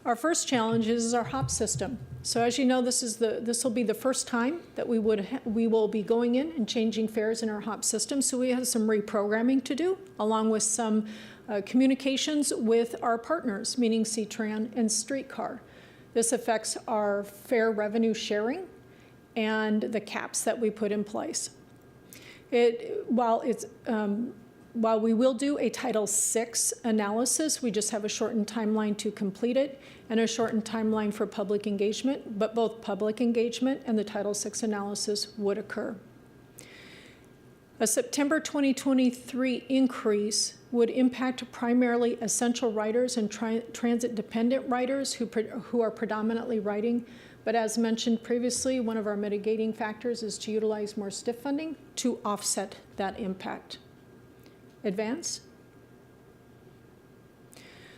Our first challenge is our HOP system. So as you know, this will be the first time that we will be going in and changing fares in our HOP system. So we have some reprogramming to do, along with some communications with our partners, meaning C-Tran and Streetcar. This affects our fare revenue sharing and the caps that we put in place. While we will do a Title VI analysis, we just have a shortened timeline to complete it and a shortened timeline for public engagement, but both public engagement and the Title VI analysis would occur. A September 2023 increase would impact primarily essential riders and transit-dependent riders who are predominantly riding. But as mentioned previously, one of our mitigating factors is to utilize more STIF funding to offset that impact. Advance.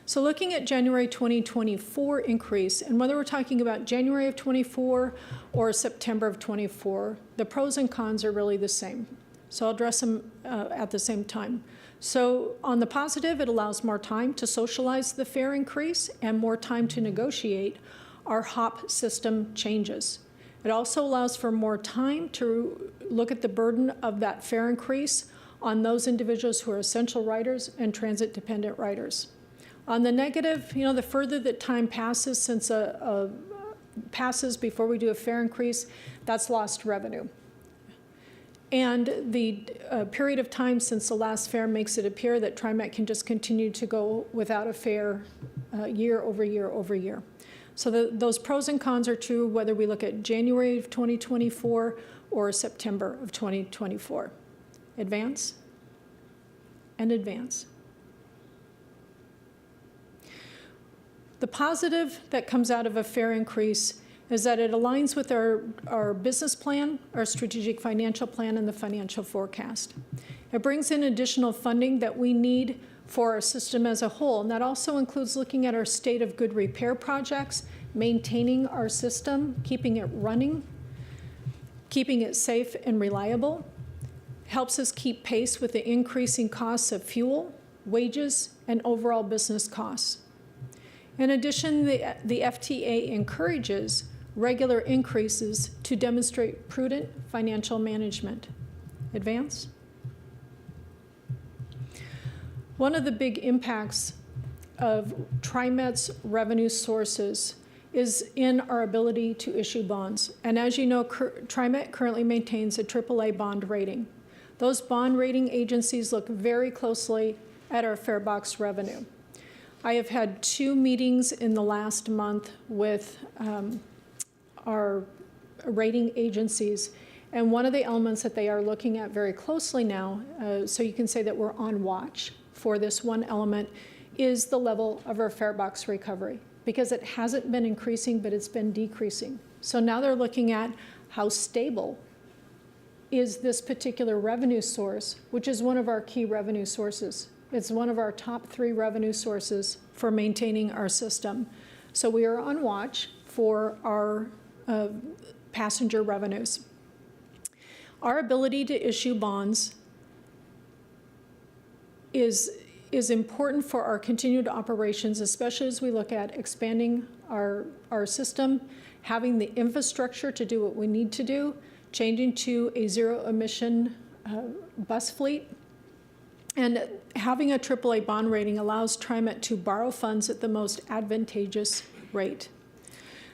So looking at January 2024 increase, and whether we're talking about January of 24 or September of 24, the pros and cons are really the same. So I'll address them at the same time. So on the positive, it allows more time to socialize the fare increase and more time to negotiate our HOP system changes. It also allows for more time to look at the burden of that fare increase on those individuals who are essential riders and transit-dependent riders. On the negative, the further that time passes passes before we do a fare increase, that's lost revenue. And the period of time since the last fare makes it appear that TriMet can just continue to go without a fare year over year over year. So those pros and cons are true whether we look at January of 2024 or September of 2024. Advance and advance. The positive that comes out of a fare increase is that it aligns with our business plan, our strategic financial plan, and the financial forecast. It brings in additional funding that we need for our system as a whole, and that also includes looking at our state of good repair projects, maintaining our system, keeping it running, keeping it safe and reliable, helps us keep pace with the increasing costs of fuel, wages, and overall business costs. In addition, the FTA encourages regular increases to demonstrate prudent financial management. Advance. One of the big impacts of TriMet's revenue sources is in our ability to issue bonds. And as you know, TriMet currently maintains a AAA bond rating. Those bond rating agencies look very closely at our fare box revenue. I have had 2 meetings in the last month with our rating agencies, and one of the elements that they are looking at very closely now, so you can say that we're on watch for this one element, is the level of our fare box recovery, because it hasn't been increasing, but it's been decreasing. So now they're looking at how stable is this particular revenue source, which is one of our key revenue sources. It's one of our top 3 revenue sources for maintaining our system. So we are on watch for our passenger revenues. Our ability to issue bonds is important for our continued operations, especially as we look at expanding our system, having the infrastructure to do what we need to do, changing to a zero-emission bus fleet. And having a AAA bond rating allows TriMet to borrow funds at the most advantageous rate.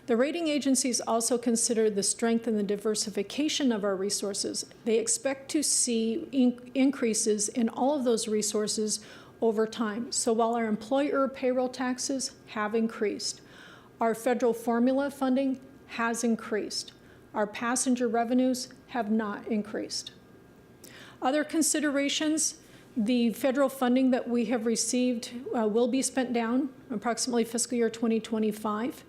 The rating agencies also consider the strength and the diversification of our resources. They expect to see increases in all of those resources over time. So while our employer payroll taxes have increased, our federal formula funding has increased. Our passenger revenues have not increased. Other considerations: the federal funding that we have received will be spent down approximately fiscal year 2025,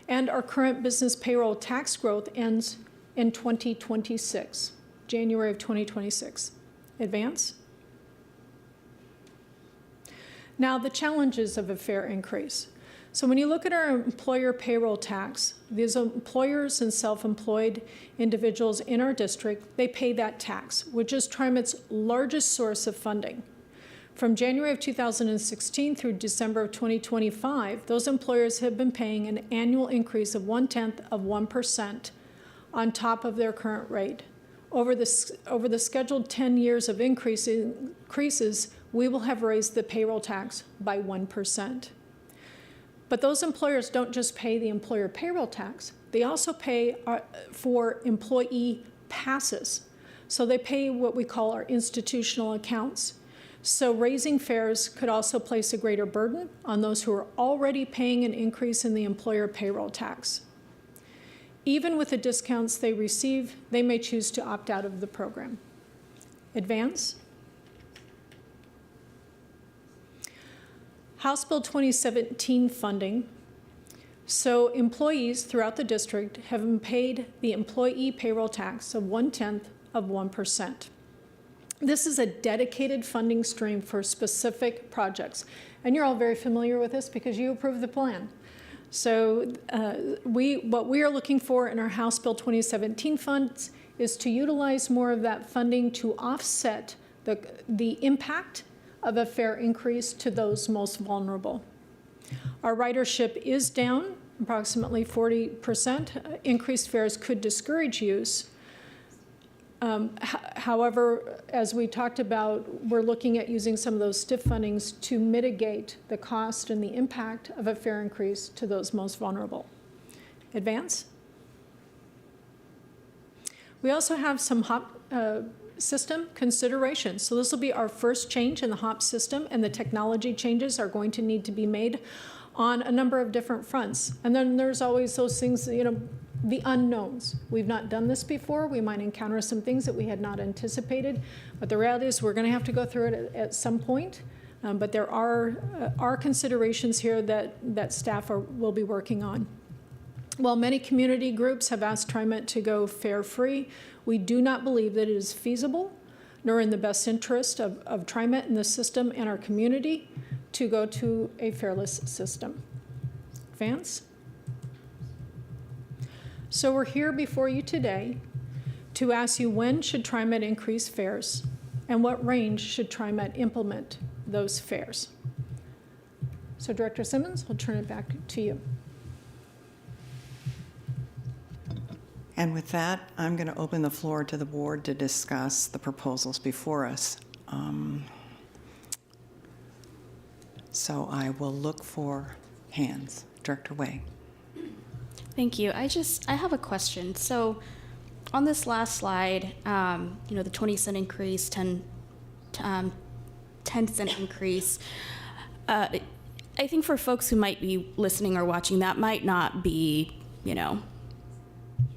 and our current business payroll tax growth ends in 2026, January of 2026. Advance. Now, the challenges of a fare increase. So when you look at our employer payroll tax, these employers and self-employed individuals in our district, they pay that tax, which is TriMet's largest source of funding. From January of 2016 through December of 2025, those employers have been paying an annual increase of 0.1% on top of their current rate. Over the scheduled 10 years of increases, we will have raised the payroll tax by 1%. But those employers don't just pay the employer payroll tax, they also pay for employee passes. So they pay what we call our institutional accounts. So raising fares could also place a greater burden on those who are already paying an increase in the employer payroll tax. Even with the discounts they receive, they may choose to opt out of the program. Advance. House Bill 2017 funding. So employees throughout the district have been paid the employee payroll tax of 0.1%. This is a dedicated funding stream for specific projects. And you're all very familiar with this because you approved the plan. So what we are looking for in our House Bill 2017 funds is to utilize more of that funding to offset the impact of a fare increase to those most vulnerable. Our ridership is down approximately 40%. Increased fares could discourage use. However, as we talked about, we're looking at using some of those STIF fundings to mitigate the cost and the impact of a fare increase to those most vulnerable. Advance? We also have some HOP system considerations. So this will be our first change in the HOP system, and the technology changes are going to need to be made on a number of different fronts. And then there's always those things, the unknowns. We've not done this before. We might encounter some things that we had not anticipated, but the reality is we're going to have to go through it at some point. But there are considerations here that staff will be working on. While many community groups have asked TriMet to go fare-free, we do not believe that it is feasible, nor in the best interest of TriMet and the system and our community, to go to a fareless system. Vance? So we're here before you today to ask you, when should TriMet increase fares, and what range should TriMet implement those fares? So Director Simmons, I'll turn it back to you. And with that, I'm going to open the floor to the board to discuss the proposals before us. So I will look for hands. Director Way. Thank you. I have a question. So on this last slide, the 20-cent increase, 10-cent increase, I think for folks who might be listening or watching, that might not be,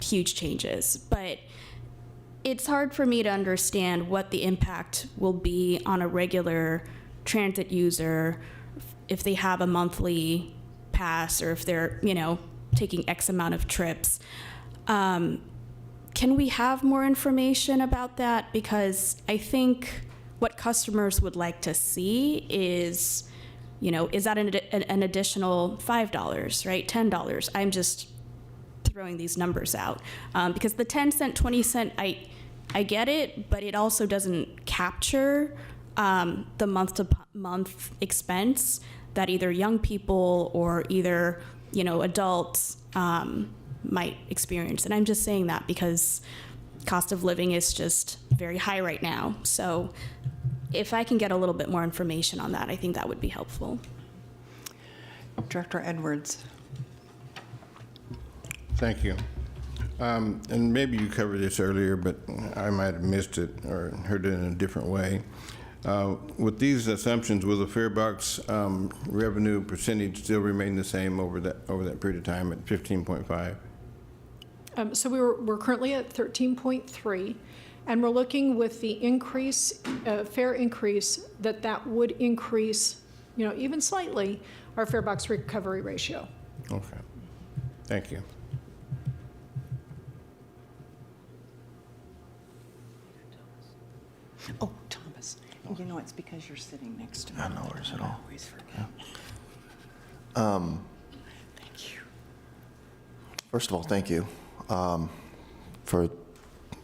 huge changes, but it's hard for me to understand what the impact will be on a regular transit user if they have a monthly pass or if they're, taking X amount of trips. Can we have more information about that? Because I think what customers would like to see is, is that an additional $5, right? $10? I'm just throwing these numbers out because the 10-cent, 20-cent, I get it, but it also doesn't capture the month-to-month expense that either young people or either adults might experience. And I'm just saying that because cost of living is just very high right now. So if I can get a little bit more information on that, I think that would be helpful. Director Edwards. Thank you. And maybe you covered this earlier, but I might have missed it or heard it in a different way. With these assumptions, will the fare box revenue percentage still remain the same over that period of time at 15.5? So we're currently at 13.3, and we're looking with the increase, fare increase, that would increase, even slightly, our fare box recovery ratio. Okay. Thank you. Oh, Thomas. It's because you're sitting next to me. No worries at all. I always forget. Thank you. First of all, thank you for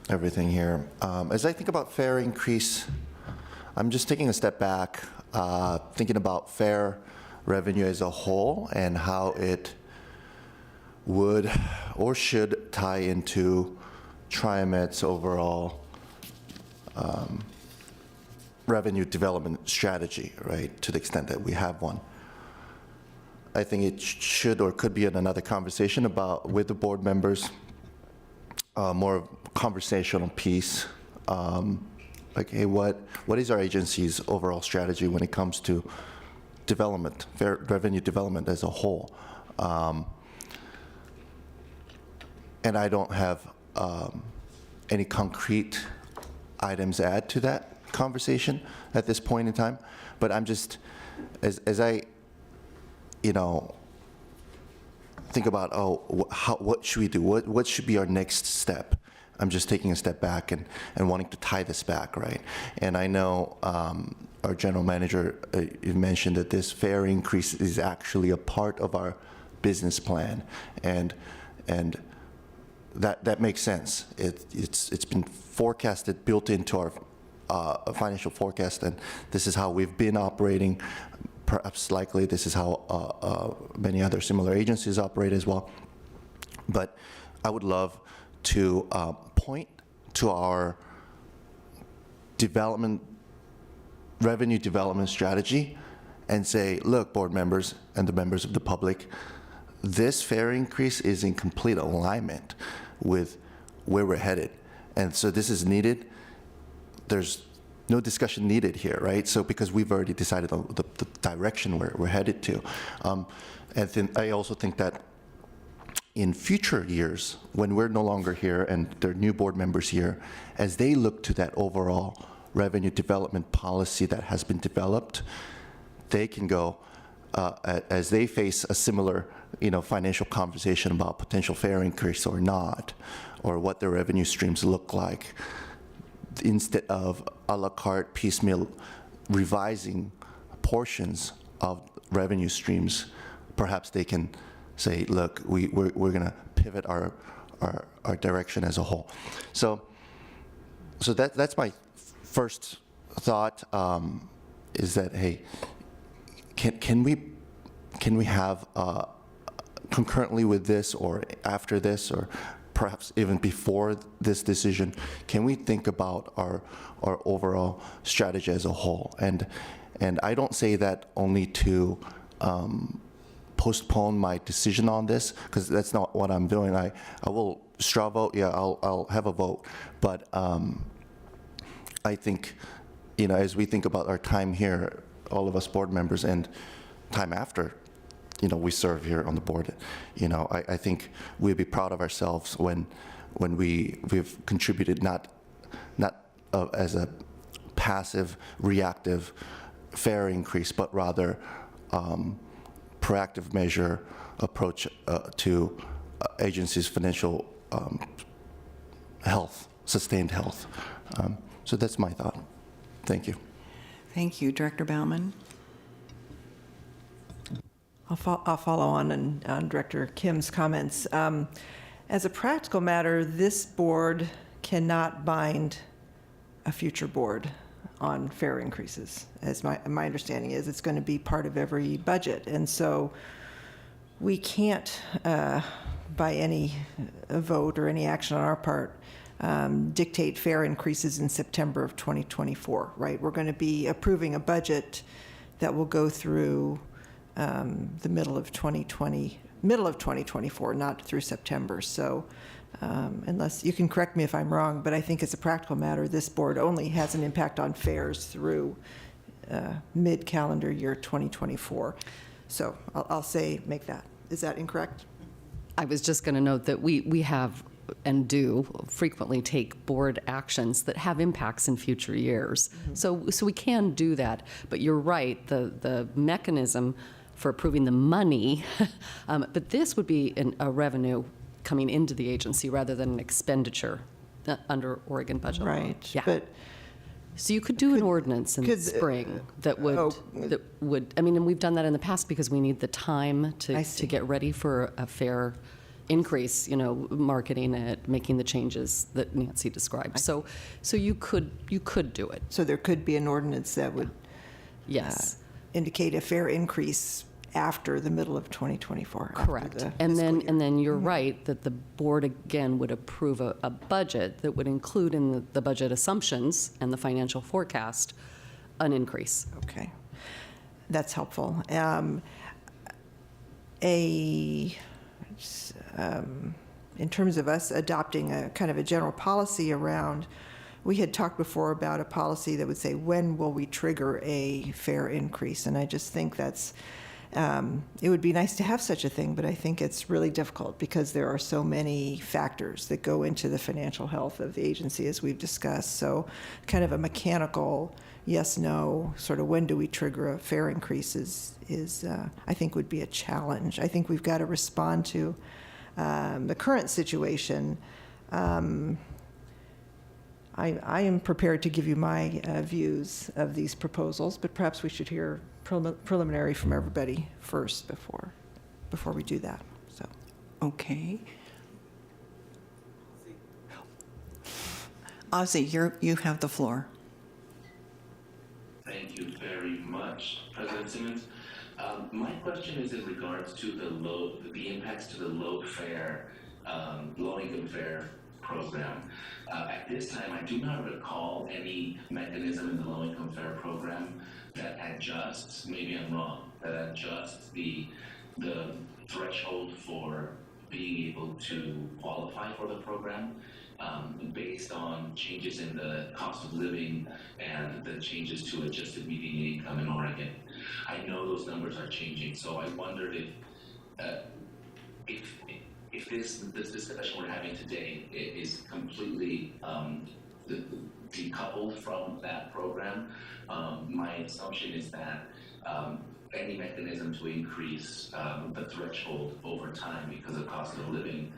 everything here. As I think about fare increase, I'm just taking a step back, thinking about fare revenue as a whole and how it would or should tie into TriMet's overall revenue development strategy, right, to the extent that we have one. I think it should or could be in another conversation with the board members, more conversational piece, like, hey, what is our agency's overall strategy when it comes to development, revenue development as a whole? And I don't have any concrete items to add to that conversation at this point in time, but I'm just, as I, think about, what should we do? What should be our next step? I'm just taking a step back and wanting to tie this back, right? And I know our general manager mentioned that this fare increase is actually a part of our business plan, and that makes sense. It's been forecasted, built into our financial forecast, and this is how we've been operating. Perhaps likely this is how many other similar agencies operate as well. But I would love to point to our revenue development strategy and say, look, board members and the members of the public, this fare increase is in complete alignment with where we're headed. And so this is needed. There's no discussion needed here, right? So because we've already decided on the direction we're headed to. And then I also think that in future years, when we're no longer here and there are new board members here, as they look to that overall revenue development policy that has been developed, they can go, as they face a similar financial conversation about potential fare increase or not, or what their revenue streams look like, instead of a la carte piecemeal revising portions of revenue streams, perhaps they can say, look, we're going to pivot our direction as a whole. So that's my first thought, is that, hey, can we have concurrently with this or after this or perhaps even before this decision, can we think about our overall strategy as a whole? And I don't say that only to postpone my decision on this, because that's not what I'm doing. I will straw vote, yeah, I'll have a vote. But I think, as we think about our time here, all of us board members, and time after, we serve here on the board, I think we'd be proud of ourselves when we've contributed not as a passive, reactive fare increase, but rather proactive measure approach to agencies' financial health, sustained health. So that's my thought. Thank you. Thank you. Director Bauman? I'll follow on Director Kim's comments. As a practical matter, this board cannot bind a future board on fare increases. As my understanding is, it's going to be part of every budget. And so we can't, by any vote or any action on our part, dictate fare increases in September of 2024, right? We're going to be approving a budget that will go through the middle of 2024, not through September. So unless, you can correct me if I'm wrong, but I think as a practical matter, this board only has an impact on fares through mid-calendar year 2024. So I'll say make that. Is that incorrect? I was just going to note that we have and do frequently take board actions that have impacts in future years. Mm-hmm. So we can do that. But you're right, the mechanism for approving the money, but this would be a revenue coming into the agency rather than an expenditure under Oregon budget law. Right. Yeah. But so you could do an ordinance in the spring that would, I mean, and we've done that in the past because we need the time to get ready for a fair increase, marketing it, making the changes that Nancy described. So you could do it. So there could be an ordinance that would indicate a fair increase after the middle of 2024. Correct. And then you're right that the board again would approve a budget that would include in the budget assumptions and the financial forecast an increase. Okay. That's helpful. In terms of us adopting a kind of a general policy around, we had talked before about a policy that would say, when will we trigger a fare increase? And I just think that's, it would be nice to have such a thing, but I think it's really difficult because there are so many factors that go into the financial health of the agency, as we've discussed. So kind of a mechanical yes, no, sort of when do we trigger a fare increase is I think would be a challenge. I think we've got to respond to the current situation. I am prepared to give you my views of these proposals, but perhaps we should hear preliminary from everybody first before we do that. So, okay. Ozzie, you have the floor. Thank you very much, President Simmons. My question is in regards to the impacts to the low income fare program. At this time, I do not recall any mechanism in the low-income fare program that adjusts, maybe I'm wrong, that adjusts the threshold for being able to qualify for the program based on changes in the cost of living and the changes to adjusted median income in Oregon. I know those numbers are changing, so I wondered if this discussion we're having today is completely decoupled from that program. My assumption is that any mechanism to increase the threshold over time because of cost of living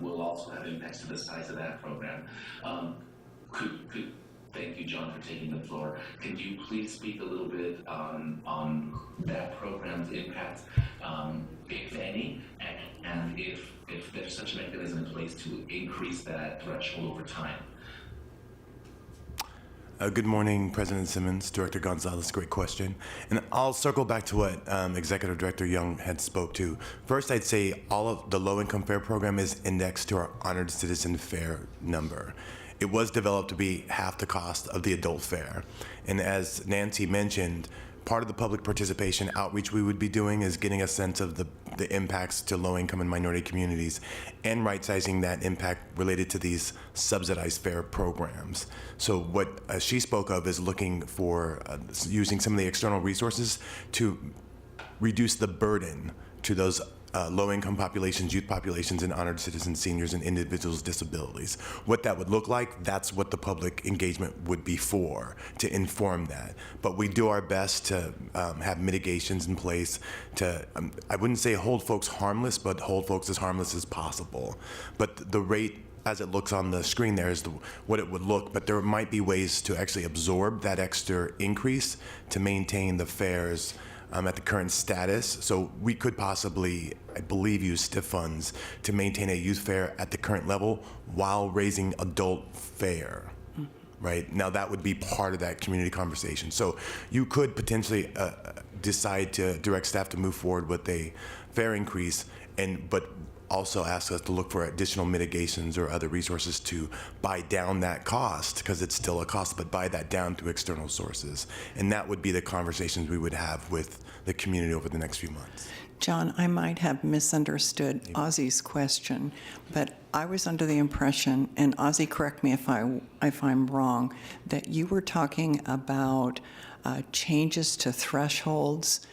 will also have impacts to the size of that program. Thank you, John, for taking the floor. Could you please speak a little bit on that program's impact, if any, and if there's such a mechanism in place to increase that threshold over time? Good morning, President Simmons, Director Gonzalez, great question. And I'll circle back to what Executive Director Young had spoke to. First, I'd say all of the low-income fare program is indexed to our honored citizen fare number. It was developed to be half the cost of the adult fare. And as Nancy mentioned, part of the public participation outreach we would be doing is getting a sense of the impacts to low-income and minority communities and right-sizing that impact related to these subsidized fare programs. So what she spoke of is looking for using some of the external resources to reduce the burden to those low-income populations, youth populations, and honored citizens, seniors, and individuals with disabilities. What that would look like, that's what the public engagement would be for, to inform that. But we do our best to have mitigations in place to, I wouldn't say hold folks harmless, but hold folks as harmless as possible. But the rate, as it looks on the screen there, is what it would look, but there might be ways to actually absorb that extra increase to maintain the fares at the current status. So we could possibly, I believe, use STIF funds to maintain a youth fare at the current level while raising adult fare. Right? Now that would be part of that community conversation. So you could potentially decide to direct staff to move forward with a fare increase, but also ask us to look for additional mitigations or other resources to buy down that cost, because it's still a cost, but buy that down through external sources. And that would be the conversations we would have with the community over the next few months. John, I might have misunderstood Ozzy's question, but I was under the impression, and Ozzy, correct me if I'm wrong, that you were talking about changes to thresholds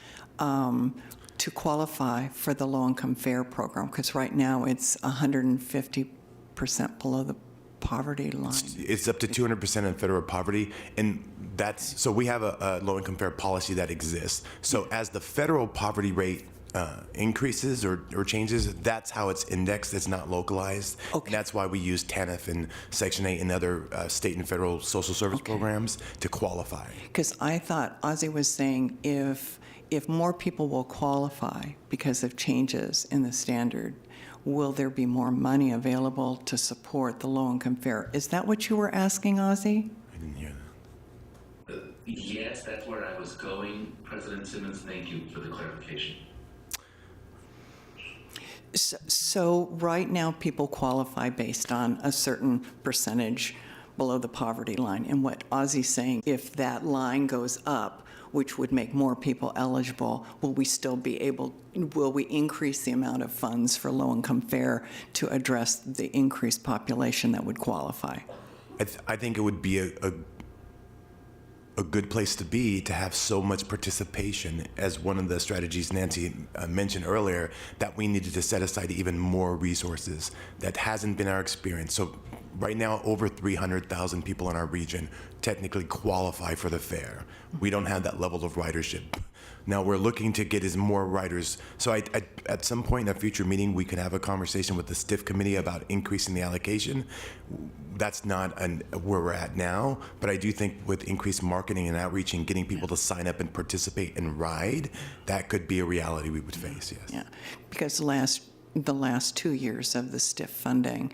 to qualify for the low-income fare program, because right now it's 150% below the poverty line. It's up to 200% of federal poverty, and so we have a low-income fare policy that exists. So as the federal poverty rate increases or changes, that's how it's indexed. It's not localized. Okay. And that's why we use TANF and Section 8 and other state and federal social service programs to qualify. Because I thought Ozzy was saying if more people will qualify because of changes in the standard, will there be more money available to support the low-income fare? Is that what you were asking, Ozzy? I didn't hear that. Yes, that's where I was going. President Simmons, thank you for the clarification. So right now, people qualify based on a certain percentage below the poverty line. And what Ozzy's saying, if that line goes up, which would make more people eligible, will we increase the amount of funds for low-income fare to address the increased population that would qualify? I think it would be a good place to be, to have so much participation as one of the strategies Nancy mentioned earlier, that we needed to set aside even more resources. That hasn't been our experience. So right now, over 300,000 people in our region technically qualify for the fare. We don't have that level of ridership. Now we're looking to get as more riders. So at some point in a future meeting, we could have a conversation with the STIF committee about increasing the allocation. That's not where we're at now, but I do think with increased marketing and outreach and getting people to sign up and participate and ride, that could be a reality we would face, yes. Yeah, because the last 2 years of the STIF funding,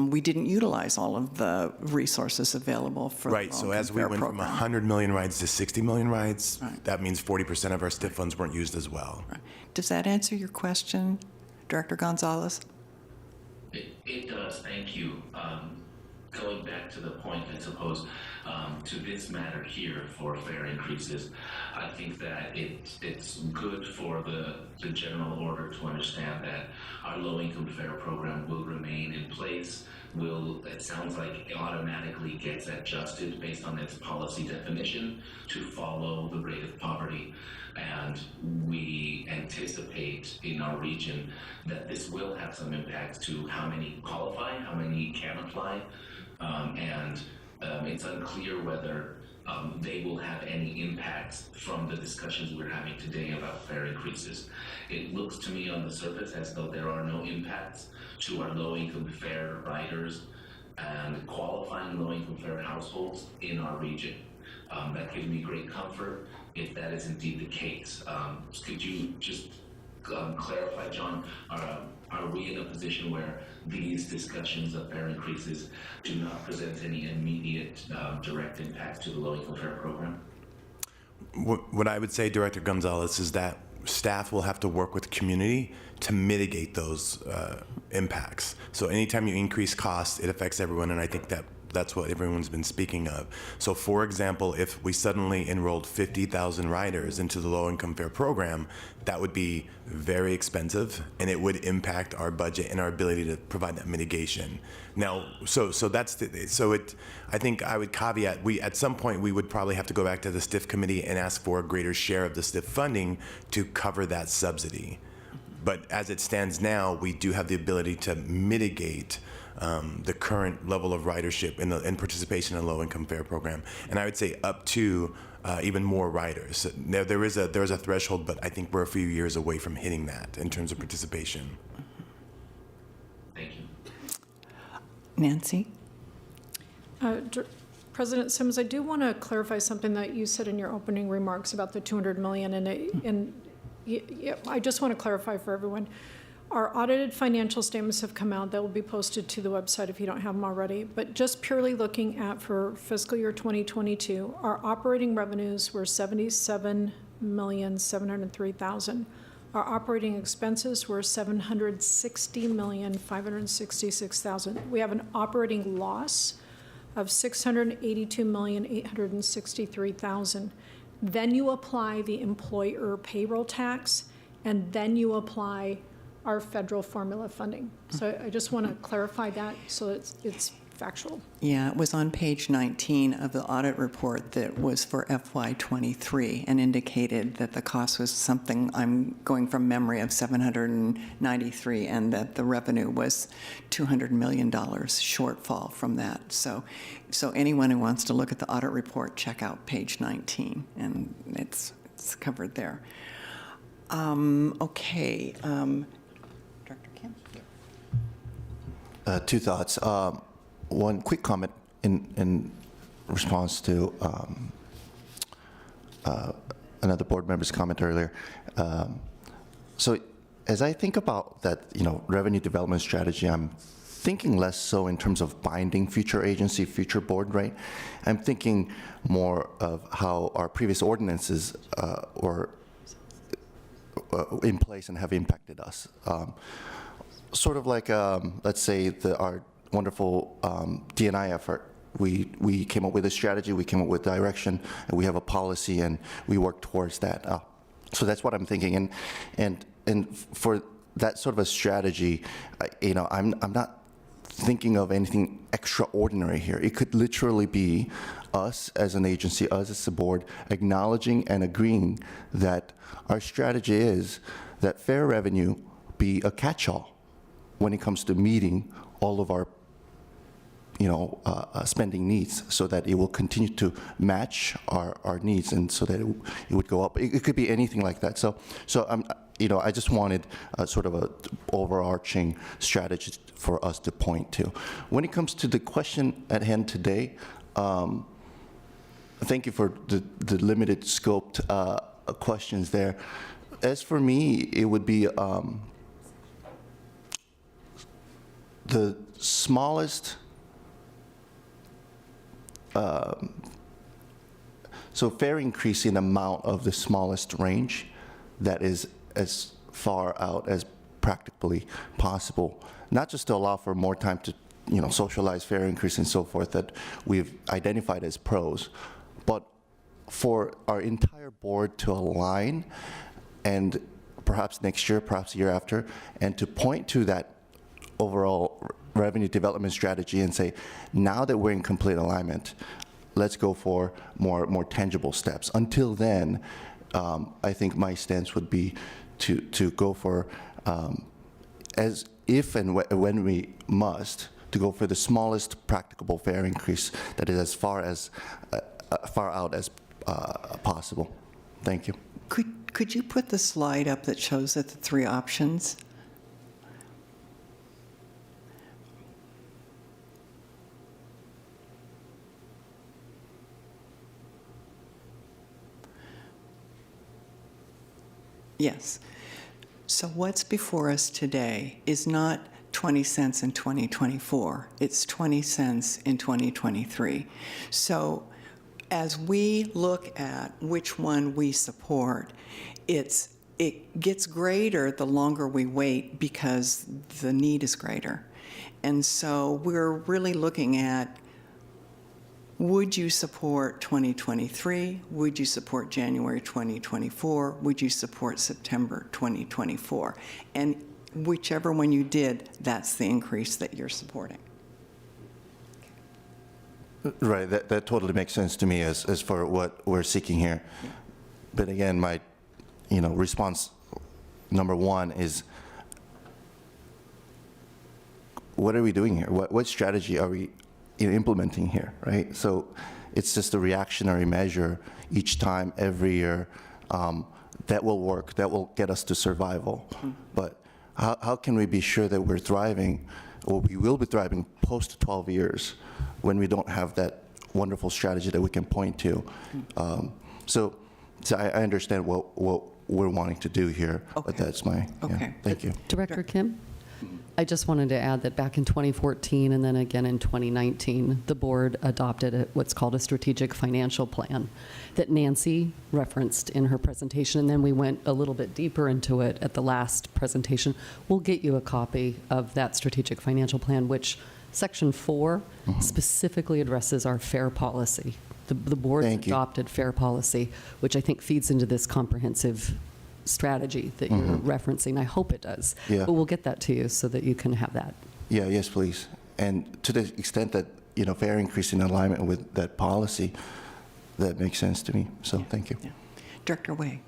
we didn't utilize all of the resources available for Right, the so as we went from 100 million rides to 60 million rides, Right. that means 40% of our STIF funds weren't used as well. Does that answer your question, Director Gonzalez? It does, thank you. Going back to the point, I suppose, to this matter here for fare increases, I think that it's good for the general order to understand that our low-income fare program will remain in place. It sounds like it automatically gets adjusted based on its policy definition to follow the rate of poverty. And we anticipate in our region that this will have some impacts to how many qualify, how many can apply, and it's unclear whether they will have any impacts from the discussions we're having today about fare increases. It looks to me on the surface as though there are no impacts to our low-income fare riders and qualifying low-income fare households in our region. That gives me great comfort if that is indeed the case. Could you just clarify, John, are we in a position where these discussions of fare increases do not present any immediate direct impact to the low-income fare program? What I would say, Director Gonzalez, is that staff will have to work with the community to mitigate those impacts. So anytime you increase costs, it affects everyone, and I think that's what everyone's been speaking of. So for example, if we suddenly enrolled 50,000 riders into the low-income fare program, that would be very expensive, and it would impact our budget and our ability to provide that mitigation. Now, I think I would caveat, at some point we would probably have to go back to the STIF committee and ask for a greater share of the STIF funding to cover that subsidy. But as it stands now, we do have the ability to mitigate the current level of ridership and participation in the low-income fare program, and I would say up to even more riders. There is a threshold, but I think we're a few years away from hitting that in terms of participation. Thank you. Nancy? President Simmons, I do want to clarify something that you said in your opening remarks about the $200 million, and I just want to clarify for everyone. Our audited financial statements have come out that will be posted to the website if you don't have them already. But just purely looking at for fiscal year 2022, our operating revenues were $77,703,000. Our operating expenses were $760,566,000. We have an operating loss of $682,863,000. Then you apply the employer payroll tax, and then you apply our federal formula funding. So I just want to clarify that so it's factual. Yeah, it was on page 19 of the audit report that was for FY23 and indicated that the cost was something, I'm going from memory, of $793, and that the revenue was $200 million shortfall from that. So anyone who wants to look at the audit report, check out page 19, and it's covered there. Okay. Director Kim? Two thoughts. One quick comment in response to another board member's comment earlier. So as I think about that, revenue development strategy, I'm thinking less so in terms of binding future agency, future board rate. I'm thinking more of how our previous ordinances were in place and have impacted us. Sort of like, let's say, our wonderful D&I effort. We came up with a strategy, we came up with direction, and we have a policy, and we work towards that. So that's what I'm thinking. And for that sort of a strategy, I'm not thinking of anything extraordinary here. It could literally be us as an agency, us as a board, acknowledging and agreeing that our strategy is that fare revenue be a catch-all when it comes to meeting all of our spending needs, so that it will continue to match our needs, and so that it would go up. It could be anything like that. So I just wanted sort of a overarching strategy for us to point to. When it comes to the question at hand today, thank you for the limited scoped questions there. As for me, it would be the smallest. So fare increase in amount of the smallest range that is as far out as practically possible, not just to allow for more time to, socialize fare increase and so forth that we've identified as pros, but for our entire board to align and perhaps next year, perhaps the year after, and to point to that overall revenue development strategy and say, now that we're in complete alignment, let's go for more tangible steps. Until then, I think my stance would be to go for, as if and when we must, to go for the smallest practicable fare increase that is as far out as possible. Thank you. Could you put the slide up that shows the three options? Yes. So what's before us today is not 20 cents in 2024. It's 20 cents in 2023. So as we look at which one we support, it gets greater the longer we wait because the need is greater. And so we're really looking at, would you support 2023? Would you support January 2024? Would you support September 2024? And whichever one you did, that's the increase that you're supporting. Right, that totally makes sense to me as for what we're seeking here. Yeah. But again, my, response number one is, what are we doing here? What strategy are we implementing here, right? So it's just a reactionary measure each time, every year, that will work, that will get us to survival. Mm-hmm. But how can we be sure that we're thriving, or we will be thriving post 12 years when we don't have that wonderful strategy that we can point to? Mm-hmm. So I understand what we're wanting to do here, okay. But that's my, okay. Yeah, thank you. Director Kim? I just wanted to add that back in 2014 and then again in 2019, the board adopted what's called a strategic financial plan that Nancy referenced in her presentation, and then we went a little bit deeper into it at the last presentation. We'll get you a copy of that strategic financial plan, which Section 4 specifically addresses our fare policy. The board's adopted fare policy, which I think feeds into this comprehensive strategy that you're referencing. I hope it does. Yeah. But we'll get that to you so that you can have that. Yeah, yes, please. And to the extent that, fare increase in alignment with that policy, that makes sense to me. So thank you. Yeah. Director Wei.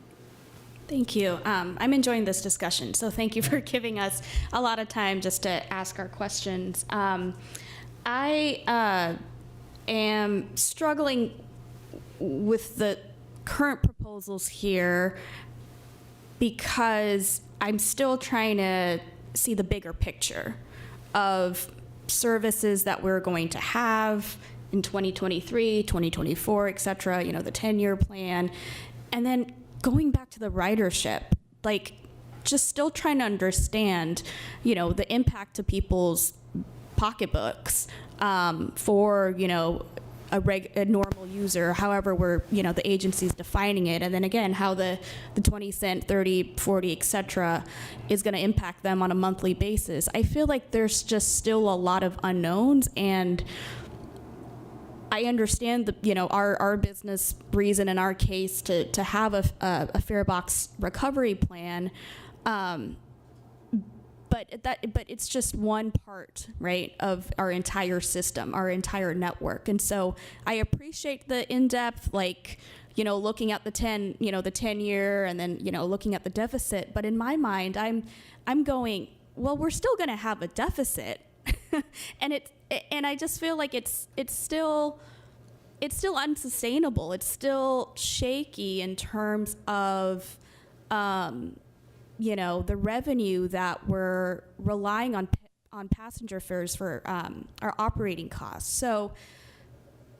Thank you. I'm enjoying this discussion, so thank you for giving us a lot of time just to ask our questions. I am struggling with the current proposals here because I'm still trying to see the bigger picture of services that we're going to have in 2023, 2024, et cetera, the 10-year plan. And then going back to the ridership, just still trying to understand, the impact to people's pocketbooks for, a normal user, however we're, the agency's defining it. And then again, how the 20 cent, 30, 40, et cetera, is going to impact them on a monthly basis. I feel like there's just still a lot of unknowns, and I understand our business reason in our case to have a fare box recovery plan, but it's just one part, right, of our entire system, our entire network. And so I appreciate the in-depth, looking at the 10-year and then, looking at the deficit. But in my mind, I'm going, well, we're still going to have a deficit. and I just feel like it's still unsustainable. It's still shaky in terms of, the revenue that we're relying on passenger fares for our operating costs. So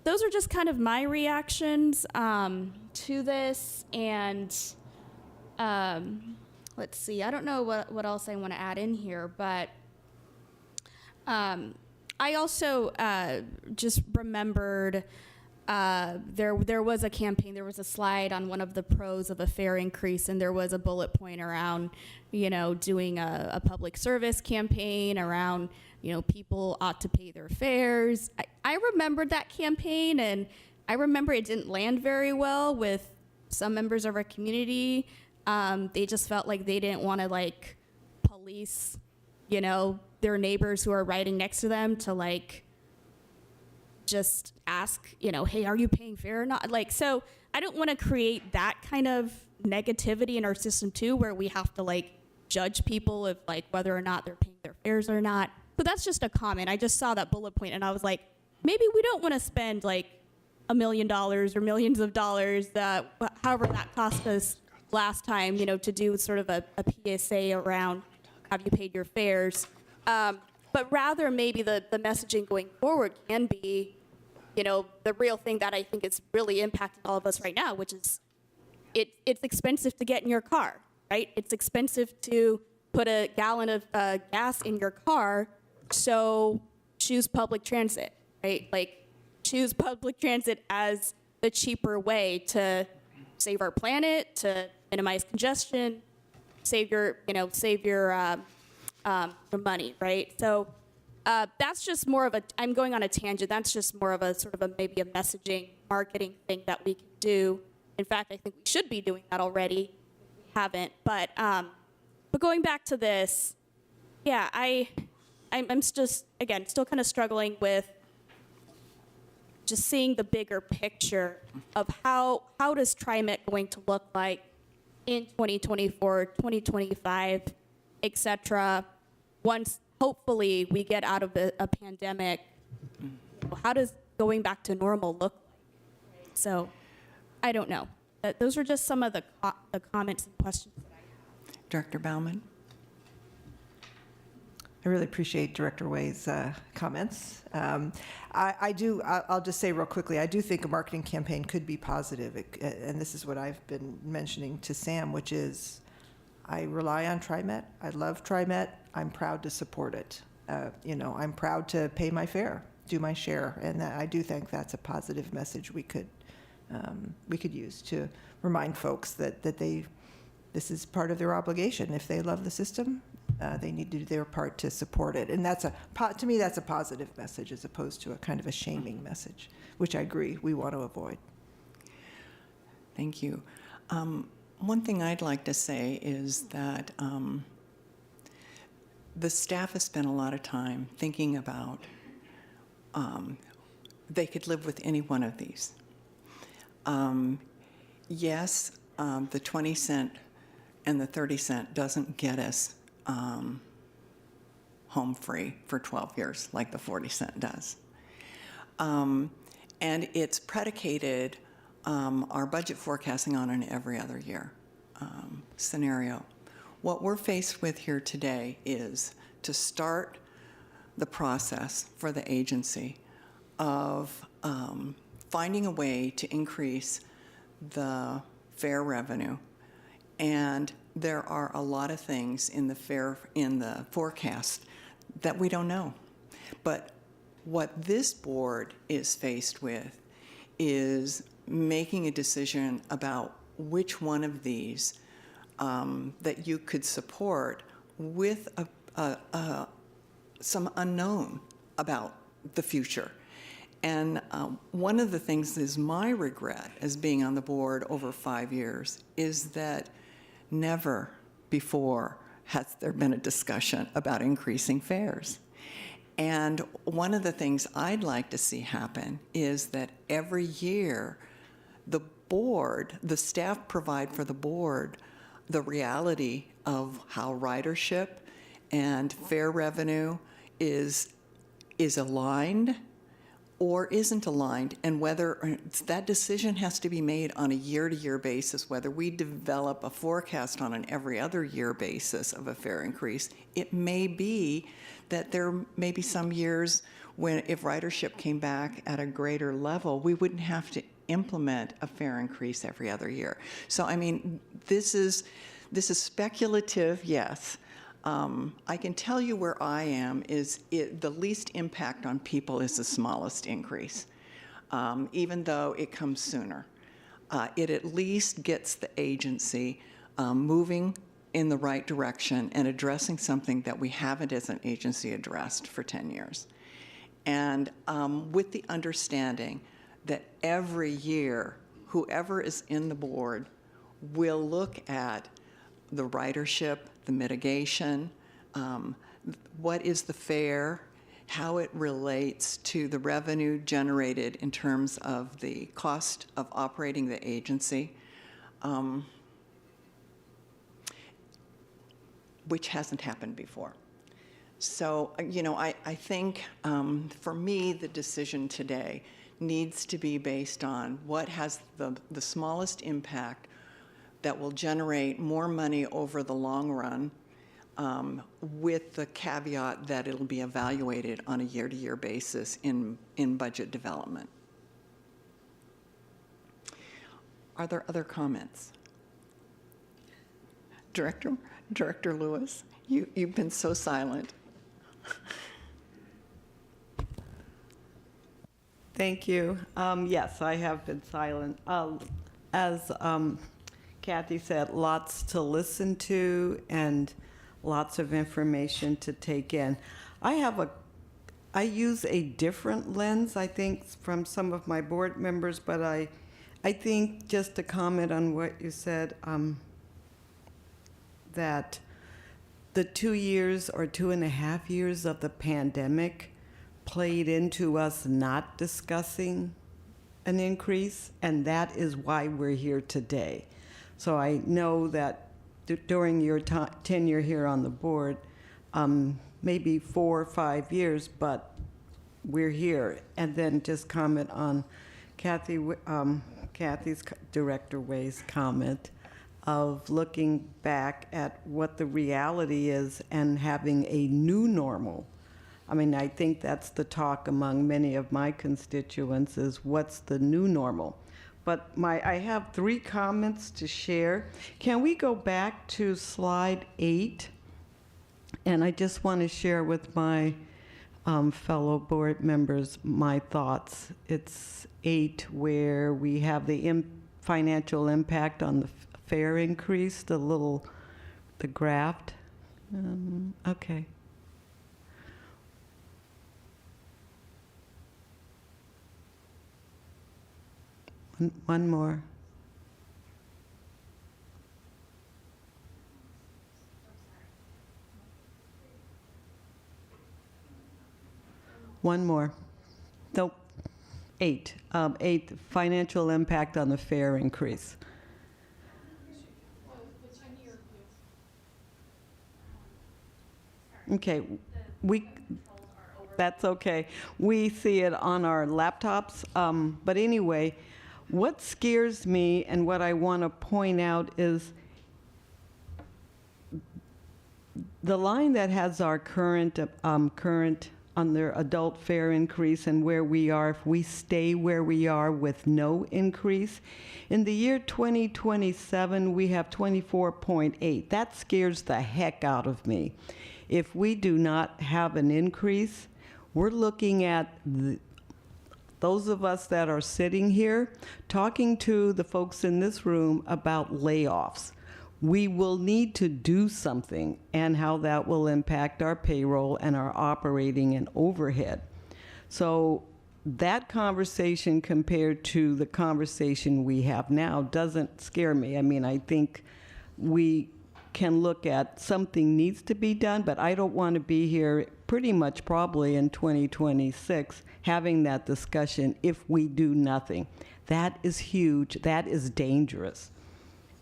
those are just kind of my reactions to this. And let's see, I don't know what else I want to add in here, but I also just remembered there was a campaign, there was a slide on one of the pros of a fare increase, and there was a bullet point around, doing a public service campaign around, people ought to pay their fares. I remembered that campaign, and I remember it didn't land very well with some members of our community. They just felt like they didn't want to police, their neighbors who are riding next to them to just ask, hey, are you paying fare or not? So I don't want to create that kind of negativity in our system too, where we have to judge people if whether or not they're paying their fares or not. But that's just a comment. I just saw that bullet point and I was like, maybe we don't want to spend $1 million or millions of dollars, however that cost us last time, to do sort of a PSA around have you paid your fares. But rather maybe the messaging going forward can be, the real thing that I think is really impacting all of us right now, which is it's expensive to get in your car, right? It's expensive to put a gallon of gas in your car, so choose public transit, right? Choose public transit as the cheaper way to save our planet, to minimize congestion, save your money, right? So that's just more of I'm going on a tangent. That's just more of a sort of maybe a messaging, marketing thing that we can do. In fact, I think we should be doing that already. We haven't, but going back to this, yeah, I'm just again still kind of struggling with just seeing the bigger picture of how does TriMet going to look like in 2024, 2025, et cetera, once hopefully we get out of a pandemic. How does going back to normal look like? So I don't know. Those are just some of the comments and questions that I have. Director Bauman? I really appreciate Director Way's comments. I'll just say real quickly, I do think a marketing campaign could be positive. And this is what I've been mentioning to Sam, which is I rely on TriMet. I love TriMet. I'm proud to support it. I'm proud to pay my fare, do my share. And I do think that's a positive message we could use to remind folks that this is part of their obligation. If they love the system, they need to do their part to support it. And to me, that's a positive message as opposed to a kind of a shaming message, which I agree we want to avoid. Thank you. One thing I'd like to say is that the staff has spent a lot of time thinking about they could live with any one of these. Yes, the 20-cent and the 30-cent doesn't get us home free for 12 years like the 40-cent does. And it's predicated our budget forecasting on an every other year scenario. What we're faced with here today is to start the process for the agency of finding a way to increase the fare revenue. And there are a lot of things in the forecast that we don't know. But what this board is faced with is making a decision about which one of these that you could support with some unknown about the future. And one of the things is my regret as being on the board over 5 years is that never before has there been a discussion about increasing fares. And one of the things I'd like to see happen is that every year the board, the staff provide for the board the reality of how ridership and fare revenue is aligned or isn't aligned, and whether that decision has to be made on a year-to-year basis, whether we develop a forecast on an every other year basis of a fare increase. It may be that there may be some years when if ridership came back at a greater level, we wouldn't have to implement a fare increase every other year. So, I mean, this is speculative, yes. I can tell you where I am is the least impact on people is the smallest increase. even though it comes sooner. It at least gets the agency moving in the right direction and addressing something that we haven't as an agency addressed for 10 years. And with the understanding that every year, whoever is in the board will look at the ridership, the mitigation, what is the fare, how it relates to the revenue generated in terms of the cost of operating the agency, which hasn't happened before. So, I think for me, the decision today needs to be based on what has the smallest impact that will generate more money over the long run, with the caveat that it'll be evaluated on a year-to-year basis in budget development. Are there other comments? Director Lewis, you've been so silent. Thank you. Yes, I have been silent. As Kathy said, lots to listen to and lots of information to take in. I use a different lens, I think, from some of my board members, but I think just to comment on what you said, that the 2 years or 2.5 years of the pandemic played into us not discussing an increase, and that is why we're here today. So I know that during your tenure here on the board, maybe 4 or 5 years, but we're here. And then just comment on Kathy's Director Way's comment of looking back at what the reality is and having a new normal. I mean, I think that's the talk among many of my constituents is what's the new normal? But I have 3 comments to share. Can we go back to slide 8? And I just want to share with my fellow board members my thoughts. It's 8 where we have the financial impact on the fare increase, the graph. Okay. One more. One more. Nope. 8. 8, financial impact on the fare increase. Okay, that's okay. We see it on our laptops, but anyway, what scares me and what I want to point out is the line that has our current on their adult fare increase and where we are, if we stay where we are with no increase. In the year 2027, we have 24.8. That scares the heck out of me. If we do not have an increase, we're looking at those of us that are sitting here talking to the folks in this room about layoffs. We will need to do something and how that will impact our payroll and our operating and overhead. So that conversation compared to the conversation we have now doesn't scare me. I mean, I think we can look at something needs to be done, but I don't want to be here pretty much probably in 2026 having that discussion if we do nothing. That is huge. That is dangerous.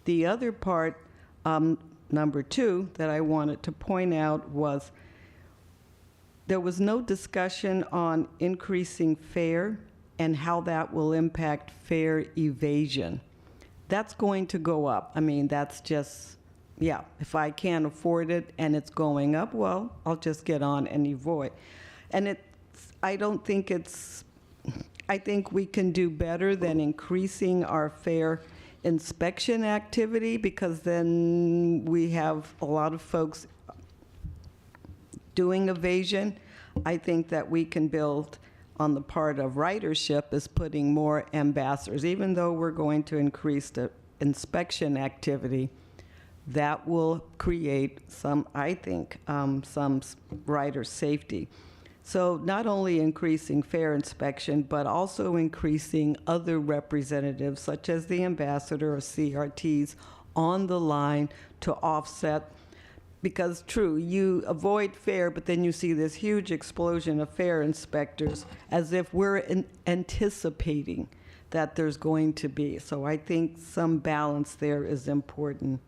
The other part, number 2, that I wanted to point out was there was no discussion on increasing fare and how that will impact fare evasion. That's going to go up. I mean, that's just, yeah, if I can't afford it and it's going up, well, I'll just get on and avoid. And I think we can do better than increasing our fare inspection activity, because then we have a lot of folks doing evasion. I think that we can build on the part of ridership is putting more ambassadors. Even though we're going to increase the inspection activity, that will create some, I think, some rider safety. So not only increasing fare inspection, but also increasing other representatives, such as the ambassador or CRTs, on the line to offset. Because true, you avoid fare, but then you see this huge explosion of fare inspectors as if we're anticipating that there's going to be. So I think some balance there is important.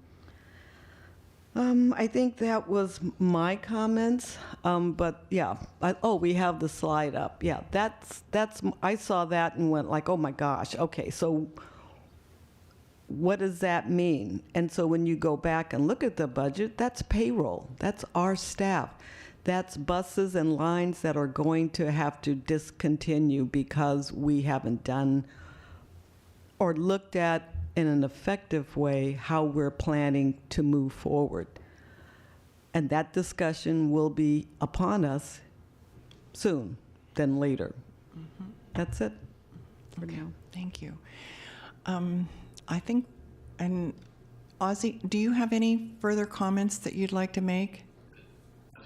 I think that was my comments, but yeah. We have the slide up. Yeah, that's. I saw that and went like, oh my gosh. Okay, so what does that mean? And so when you go back and look at the budget, that's payroll. That's our staff. That's buses and lines that are going to have to discontinue because we haven't done or looked at in an effective way how we're planning to move forward. And that discussion will be upon us soon than later. Mm-hmm. That's it for Okay, now. thank you. I think, and Ozzy, do you have any further comments that you'd like to make?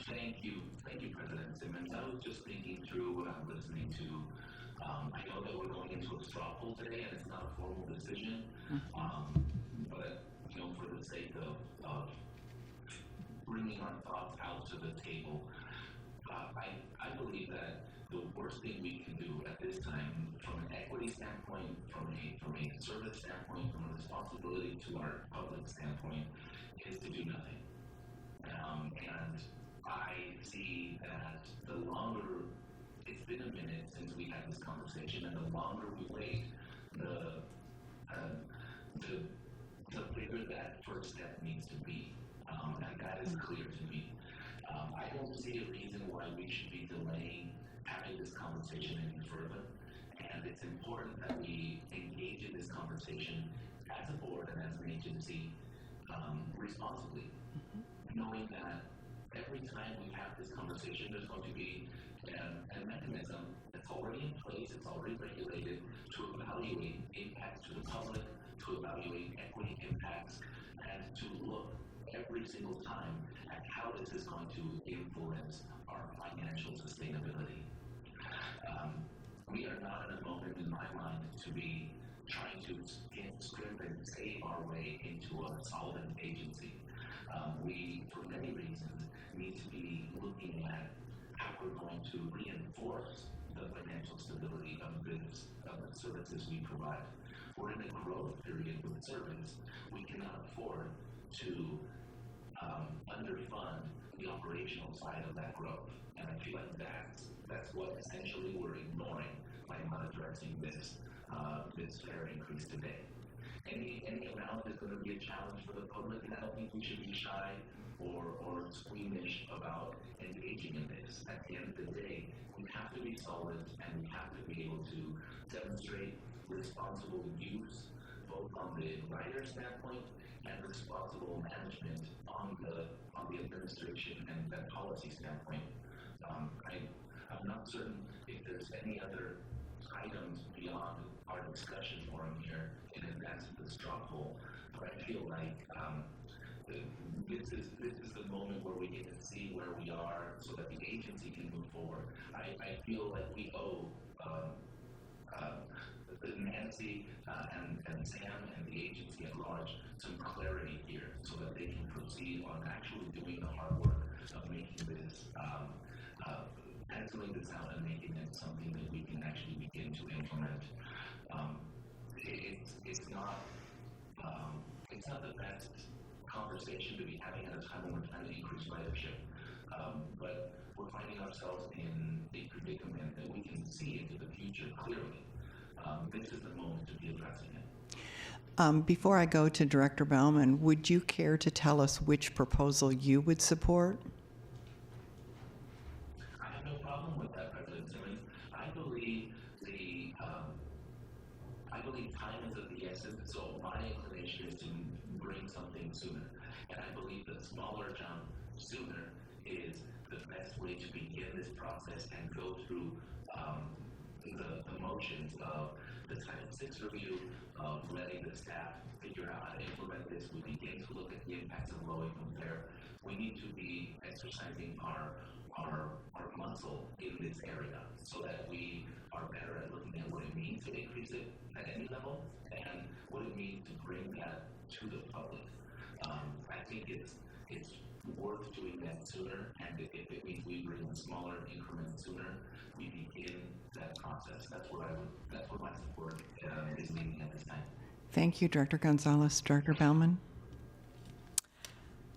Thank you, President Simmons. I was just thinking through what I'm listening to. I know that we're going into a straw poll today, and it's not a formal decision. But for the sake of bringing our thoughts out to the table, I believe that the worst thing we can do at this time, from an equity standpoint, from a service standpoint, from a responsibility to our public standpoint, is to do nothing. And I see that the longer it's been a minute since we had this conversation, and the longer we wait, the bigger that first step needs to be. And that is clear to me. I don't see a reason why we should be delaying having this conversation any further. And it's important that we engage in this conversation as a board and as an agency responsibly, knowing that every time we have this conversation, there's going to be a mechanism that's already in place, it's already regulated to evaluate impacts to the public, to evaluate equity impacts, and to look every single time at how this is going to influence our financial sustainability. We are not in a moment in my mind to be trying to scrimp and save our way into a solvent agency. We, for many reasons, need to be looking at how we're going to reinforce the financial stability of the services we provide. We're in a growth period with service. We cannot afford to underfund the operational side of that growth. And I feel like that's what essentially we're ignoring by not addressing this fare increase today. Any amount is going to be a challenge for the public, and I don't think we should be shy or squeamish about engaging in this. At the end of the day, we have to be solid, and we have to be able to demonstrate responsible use, both on the rider standpoint and responsible management on the administration and that policy standpoint. I'm not certain if there's any other items beyond our discussion forum here in advance of the straw poll, but I feel like this is the moment where we get to see where we are so that the agency can move forward. I feel like we owe Nancy and Sam and the agency at large some clarity here so that they can proceed on actually doing the hard work of making this, penciling this out and making it something that we can actually begin to implement. It's not the best conversation to be having at a time when we're trying to increase ridership, but we're finding ourselves in a predicament that we can see into the future clearly. This is the moment to be addressing it. Before I go to Director Bauman, would you care to tell us which proposal you would support? I have no problem with that, President Simmons. I believe time is of the essence, so my inclination is to bring something sooner. And I believe the smaller jump sooner is the best way to begin this process and go through the motions of the Title VI review, of letting the staff figure out how to implement this. We begin to look at the impacts of low-income fare. We need to be exercising our muscle in this area so that we are better at looking at what it means to increase it at any level and what it means to bring that to the public. I think it's worth doing that sooner, and if it means we bring a smaller increment sooner, we begin that process. That's what my support is leaning at this time. Thank you, Director Gonzalez. Director Bauman?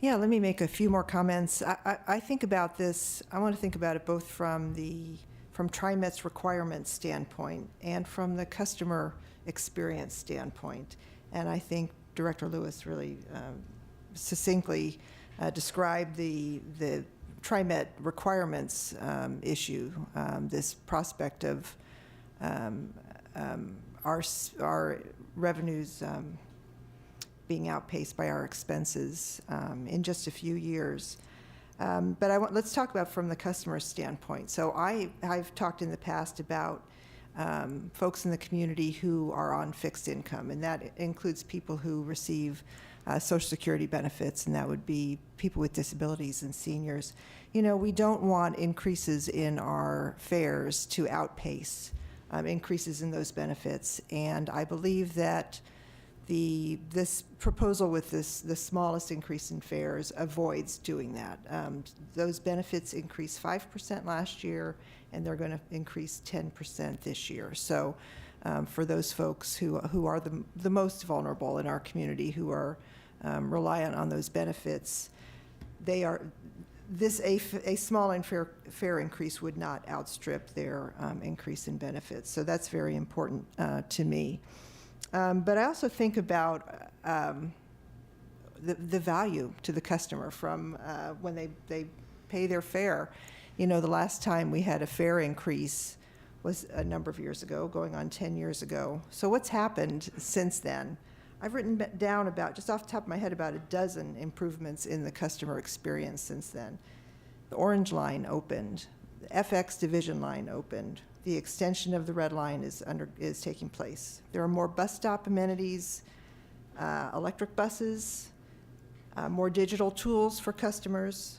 Yeah, let me make a few more comments. I think about this, I want to think about it both from TriMet's requirements standpoint and from the customer experience standpoint. And I think Director Lewis really succinctly described the TriMet requirements issue, this prospect of our revenues being outpaced by our expenses in just a few years. But let's talk about from the customer standpoint. So I've talked in the past about folks in the community who are on fixed income, and that includes people who receive Social Security benefits, and that would be people with disabilities and seniors. You know, we don't want increases in our fares to outpace increases in those benefits, and I believe that this proposal with the smallest increase in fares avoids doing that. Those benefits increased 5% last year, and they're going to increase 10% this year. So for those folks who are the most vulnerable in our community, who are reliant on those benefits, a small fare increase would not outstrip their increase in benefits. So that's very important to me. But I also think about the value to the customer from when they pay their fare. You know, the last time we had a fare increase was a number of years ago, going on 10 years ago. So what's happened since then? I've written down about, just off the top of my head, about a dozen improvements in the customer experience since then. The Orange Line opened, the FX Division Line opened, the extension of the Red Line is taking place. There are more bus stop amenities, electric buses, more digital tools for customers,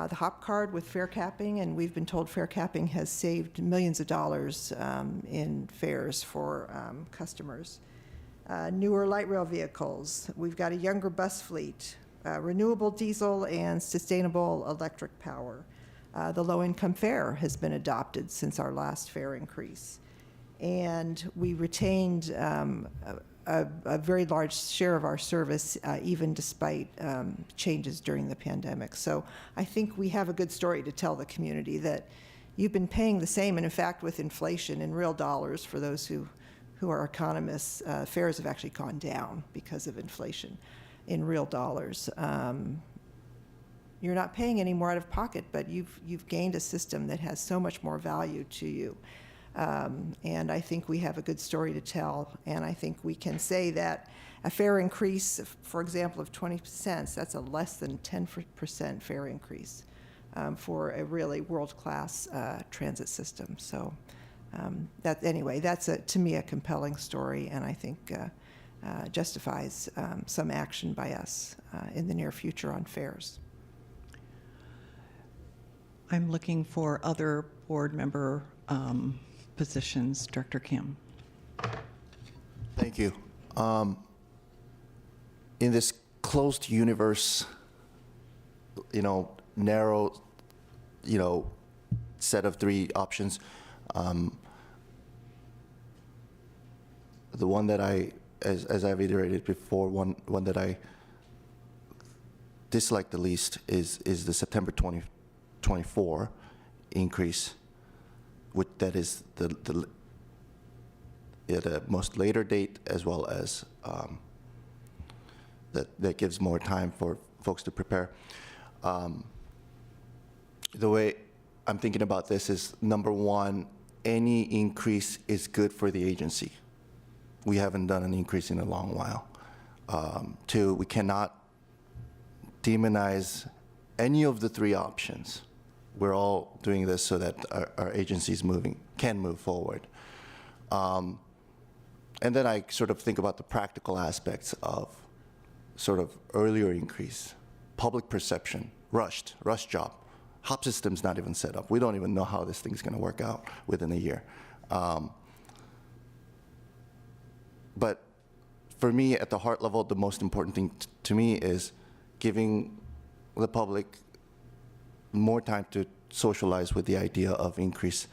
the Hop Card with fare capping, and we've been told fare capping has saved millions of dollars in fares for customers. Newer light rail vehicles. We've got a younger bus fleet, renewable diesel and sustainable electric power. The low-income fare has been adopted since our last fare increase. And we retained a very large share of our service, even despite changes during the pandemic. So I think we have a good story to tell the community that you've been paying the same, and in fact, with inflation in real dollars, for those who are economists, fares have actually gone down because of inflation in real dollars. You're not paying any more out of pocket, but you've gained a system that has so much more value to you. And I think we have a good story to tell, and I think we can say that a fare increase, for example, of 20 cents, that's a less than 10% fare increase for a really world-class transit system. So that's to me a compelling story, and I think justifies some action by us in the near future on fares. I'm looking for other board member positions. Director Kim. Thank you. In this closed universe, narrow, set of three options, the one that as I've iterated before, one that I dislike the least is the September 2024 increase, that is the most later date, as well as that gives more time for folks to prepare. The way I'm thinking about this is, number one, any increase is good for the agency. We haven't done an increase in a long while. Two, we cannot demonize any of the three options. We're all doing this so that our agencies can move forward. And then I sort of think about the practical aspects of sort of earlier increase, public perception, rush job. Hop system's not even set up. We don't even know how this thing's going to work out within a year. But for me, at the heart level, the most important thing to me is giving the public more time to socialize with the idea of increase,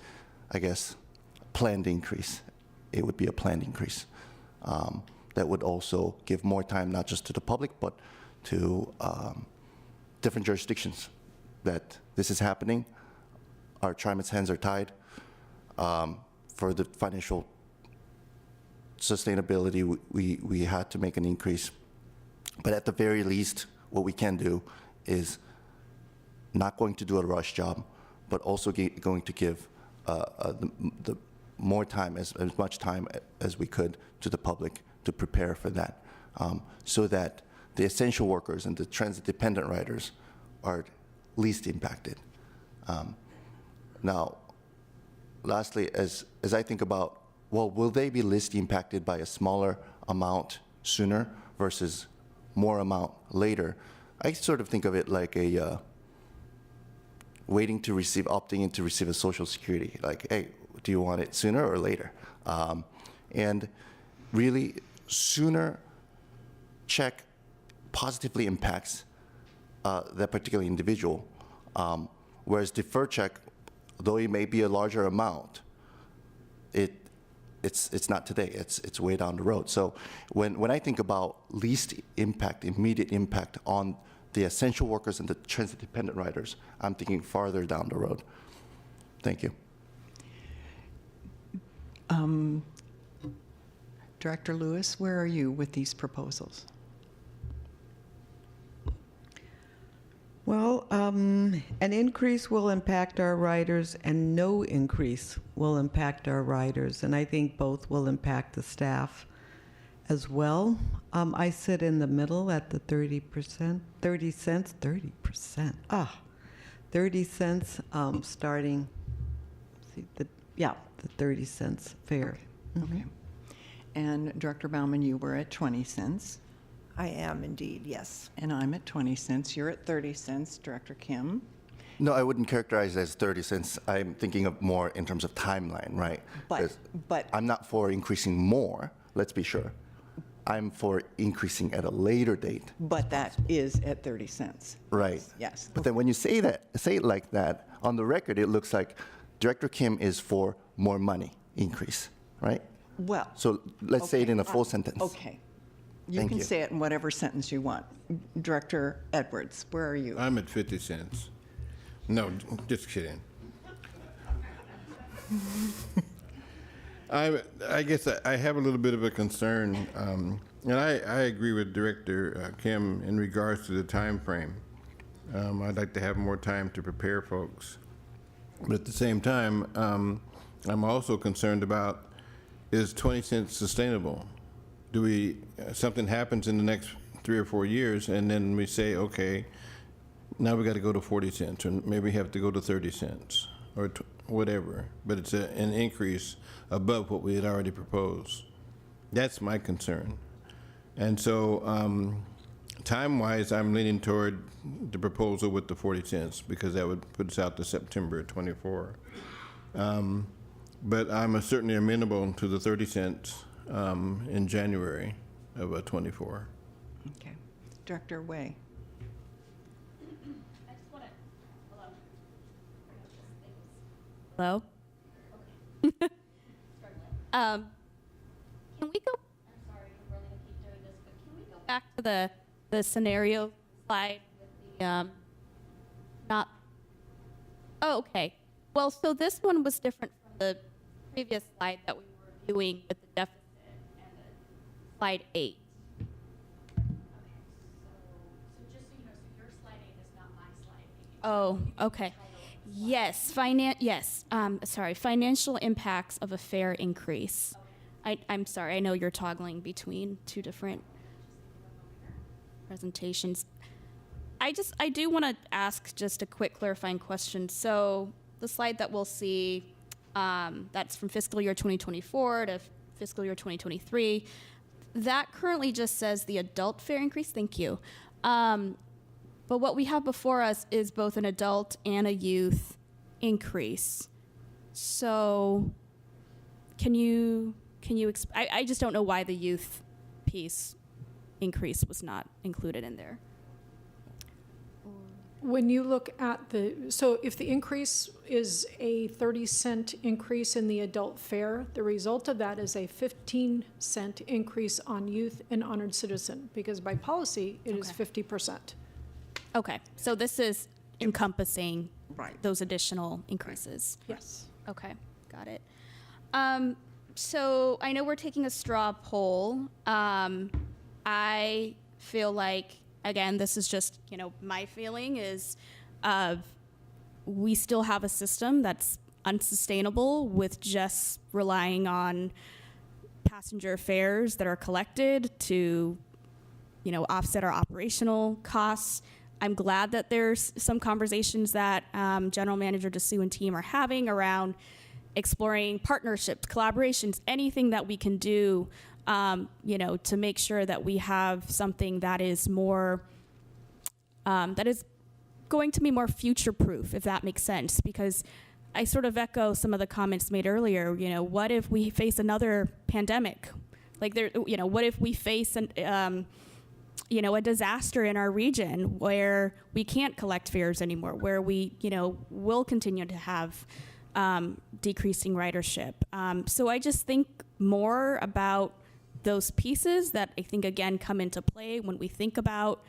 I guess, planned increase. It would be a planned increase. That would also give more time not just to the public, but to different jurisdictions that this is happening. Our TriMet's hands are tied. For the financial sustainability, we had to make an increase. But at the very least, what we can do is not going to do a rush job, but also going to give the more time, as much time as we could to the public to prepare for that, so that the essential workers and the transit-dependent riders are least impacted. Now, lastly, as I think about, well, will they be least impacted by a smaller amount sooner versus more amount later? I sort of think of it like a waiting to receive, opting in to receive a Social Security. Like, hey, do you want it sooner or later? And really, sooner check positively impacts that particular individual, whereas deferred check, though it may be a larger amount, it's not today. It's way down the road. So when I think about least impact, immediate impact on the essential workers and the transit-dependent riders, I'm thinking farther down the road. Thank you. Director Lewis, where are you with these proposals? Well, an increase will impact our riders, and no increase will impact our riders. And I think both will impact the staff as well. I sit in the middle at the 30%, 30 cents, 30%. 30 cents starting, the 30 cents fare. Okay. And Director Bauman, you were at 20 cents. I am indeed, yes. And I'm at 20 cents. You're at 30 cents. Director Kim? No, I wouldn't characterize it as 30 cents. I'm thinking of more in terms of timeline, right? But I'm not for increasing more, let's be sure. I'm for increasing at a later date. But that is at 30 cents. Right. Yes. But then when you say it like that, on the record, it looks like Director Kim is for more money increase, right? Well. So let's say it in a full sentence. Okay. You Thank can you. say it in whatever sentence you want. Director Edwards, where are you? I'm at 50 cents. No, just kidding. I guess I have a little bit of a concern, and I agree with Director Kim in regards to the time frame. I'd like to have more time to prepare folks. But at the same time, I'm also concerned about, is 20 cents sustainable? Do we, something happens in the next 3 or 4 years, and then we say, okay, now we got to go to 40 cents, or maybe we have to go to 30 cents, or whatever. But it's an increase above what we had already proposed. That's my concern. And so, time-wise, I'm leaning toward the proposal with the 40 cents, because that would put us out to September 24. But I'm certainly amenable to the 30 cents in January of 24. Okay. Director Way. Hello? Can we go, I'm sorry, we're going to keep doing this, but can we go back to the scenario slide with the, not, oh, okay. Well, so this one was different from the previous slide that we were viewing with the deficit and the slide 8. Okay, so just so you know, so your slide 8 is not my slide 8. Oh, okay. Yes, financial impacts of a fare increase. I'm sorry, I know you're toggling between two different presentations. I do want to ask just a quick clarifying question. So the slide that we'll see That's from fiscal year 2024 to fiscal year 2023. That currently just says the adult fare increase. Thank you. But what we have before us is both an adult and a youth increase. So I just don't know why the youth piece increase was not included in there. When you look at so if the increase is a 30-cent increase in the adult fare, the result of that is a 15-cent increase on youth and honored citizen, because by policy, it is 50%. Okay, so this is encompassing Right. those additional increases. Yes. Okay, got it. So I know we're taking a straw poll. I feel like, again, this is just, my feeling is we still have a system that's unsustainable with just relying on passenger fares that are collected to, offset our operational costs. I'm glad that there's some conversations that General Manager DeSue and team are having around exploring partnerships, collaborations, anything that we can do, to make sure that we have something that is more, that is going to be more future-proof, if that makes sense. Because I sort of echo some of the comments made earlier. What if we face another pandemic? What if we face a disaster in our region where we can't collect fares anymore, where we, will continue to have decreasing ridership. So I just think more about those pieces that I think, again, come into play when we think about,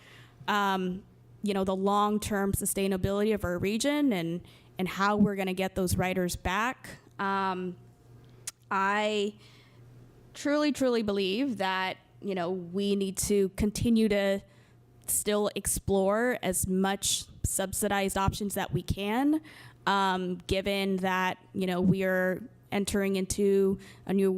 the long-term sustainability of our region and how we're going to get those riders back. I truly, truly believe that, we need to continue to still explore as much subsidized options that we can, given that, we are entering into a new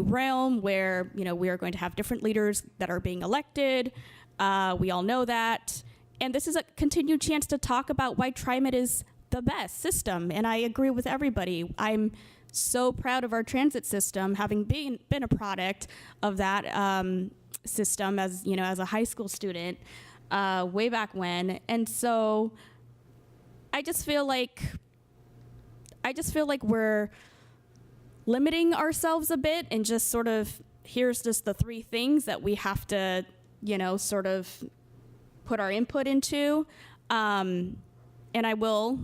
realm where, we are going to have different leaders that are being elected. We all know that. And this is a continued chance to talk about why TriMet is the best system. And I agree with everybody. I'm so proud of our transit system, having been a product of that system as a high school student way back when. And so I just feel like we're limiting ourselves a bit and just sort of, here's just the three things that we have to, sort of put our input into. And I will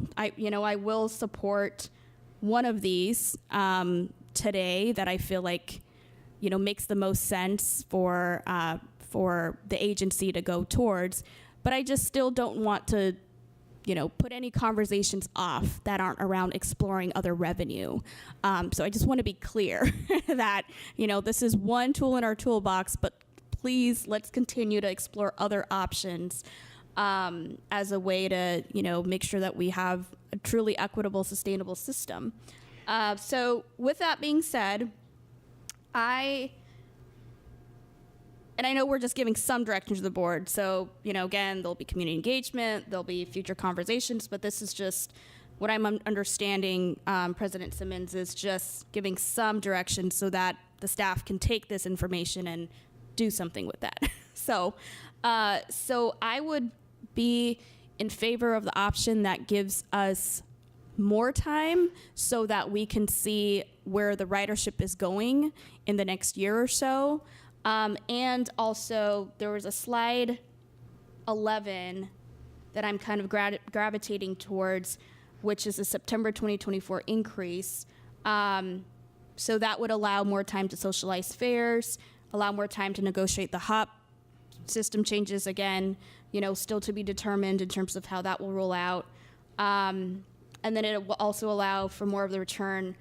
support one of these today that I feel like, makes the most sense for the agency to go towards. But I just still don't want to, put any conversations off that aren't around exploring other revenue. So I just want to be clear that, this is one tool in our toolbox, but please let's continue to explore other options as a way to, make sure that we have a truly equitable, sustainable system. So with that being said, I know we're just giving some direction to the board. So, again, there'll be community engagement, there'll be future conversations, but this is just what I'm understanding, President Simmons, is just giving some direction so that the staff can take this information and do something with that. So I would be in favor of the option that gives us more time so that we can see where the ridership is going in the next year or so. And also, there was a slide 11 that I'm kind of gravitating towards, which is a September 2024 increase. So that would allow more time to socialize fares, allow more time to negotiate the HOP system changes, again, still to be determined in terms of how that will roll out. And then it will also allow for more of the return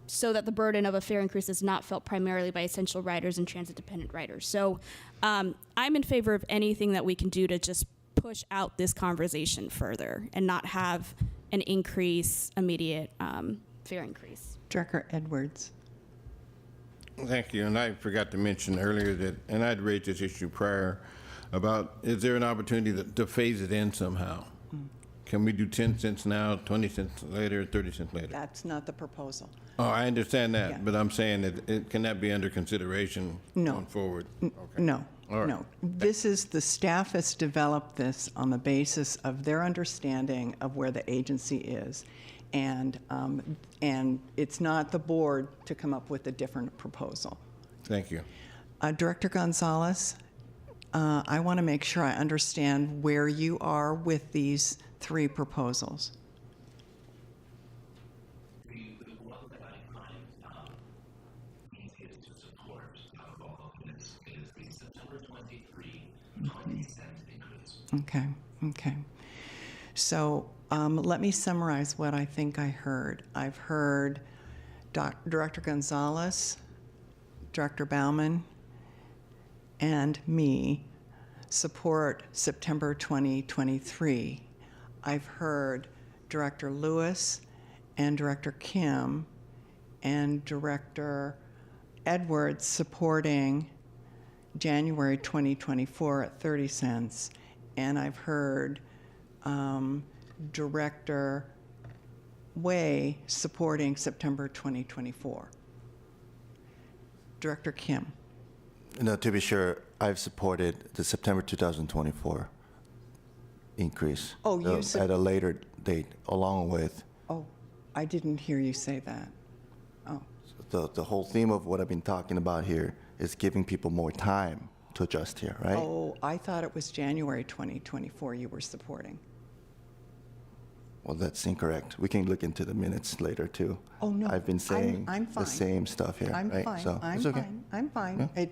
so that the burden of a fare increase is not felt primarily by essential riders and transit-dependent riders. So I'm in favor of anything that we can do to just push out this conversation further and not have an immediate fare increase. Director Edwards. Thank you. And I forgot to mention earlier that, and I'd raised this issue prior, about is there an opportunity to phase it in somehow? can we do 10 cents now, 20 cents later, 30 cents later? That's not the proposal. Oh, I understand Yeah. that, but I'm saying that it can that be under consideration No. going forward? No, All right. no. This is, the staff has developed this on the basis of their understanding of where the agency is. And it's not the board to come up with a different proposal. Thank you. Director Gonzalez, I want to make sure I understand where you are with these three proposals. The one that I find easiest to support out of all of this is the September 23 20-cent increase. Okay, okay. So let me summarize what I think I heard. I've heard Director Gonzalez, Director Bauman, and me support September 2023. I've heard Director Lewis and Director Kim and Director Edwards supporting January 2024 at 30 cents. And I've heard Director Way supporting September 2024. Director Kim. No, to be sure, I've supported the September 2024 increase. Oh, you at a later date, along with Oh, I didn't hear you say that. Oh, the whole theme of what I've been talking about here is giving people more time to adjust here, right? oh, I thought it was January 2024 you were supporting. Well, that's incorrect. We can look into the minutes later, too. Oh, no. I've been saying I'm fine. the same stuff here, I'm right? fine. So I'm it's okay. fine. I'm fine. Yeah.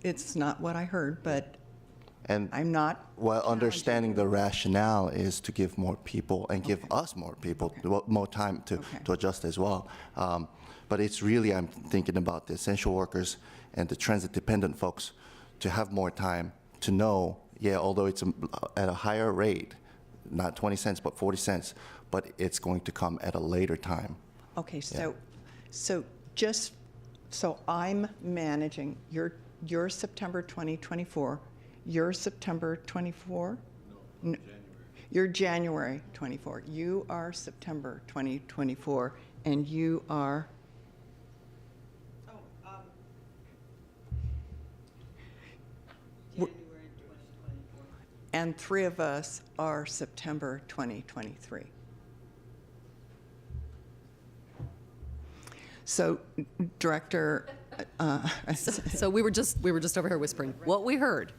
It's not what I heard, but And I'm not. while challenging understanding you. the rationale is to give more people and give us more people more time to adjust as well. But it's really, I'm thinking about the essential workers and the transit-dependent folks to have more time to know, yeah, although it's at a higher rate, not 20 cents, but 40 cents, but it's going to come at a later time. Okay, so just, so I'm managing your September 2024, your September 24? No, January. You're January 24. You are September 2024, and you are? January 2024. And three of us are September 2023. So, Director, So we were just over here whispering. What we heard,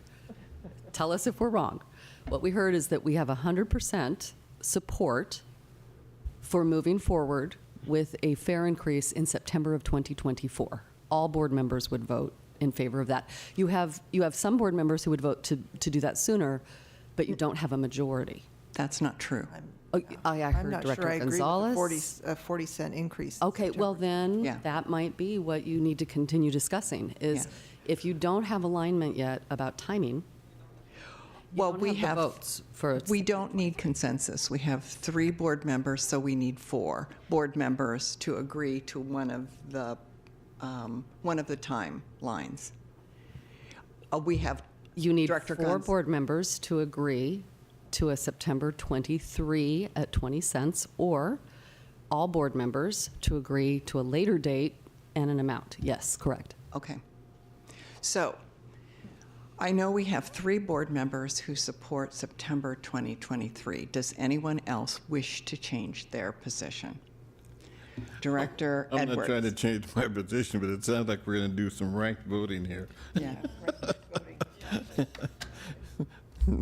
tell us if we're wrong. What we heard is that we have 100% support for moving forward with a fair increase in September of 2024. All board members would vote in favor of that. You have some board members who would vote to do that sooner, but you don't have a majority. that's not true. Oh, I I'm heard not Director sure I agree Gonzalez. with the 40-cent increase. in Okay, well then, Yeah. that might be what you need to continue discussing, is Yeah. if you don't have alignment yet about timing, Well, don't we have the have, votes for we don't need consensus. We have 3 board members, so we need 4 board members to agree to one of the timelines. We have You need Director 4 board members to agree to a September 23 at 20 cents, or all board members to agree to a later date and an amount. Yes, correct. Okay. So I know we have 3 board members who support September 2023. Does anyone else wish to change their position? Director I'm Edwards. not trying to change my position, but it sounds like we're going to do some ranked voting here. Yeah.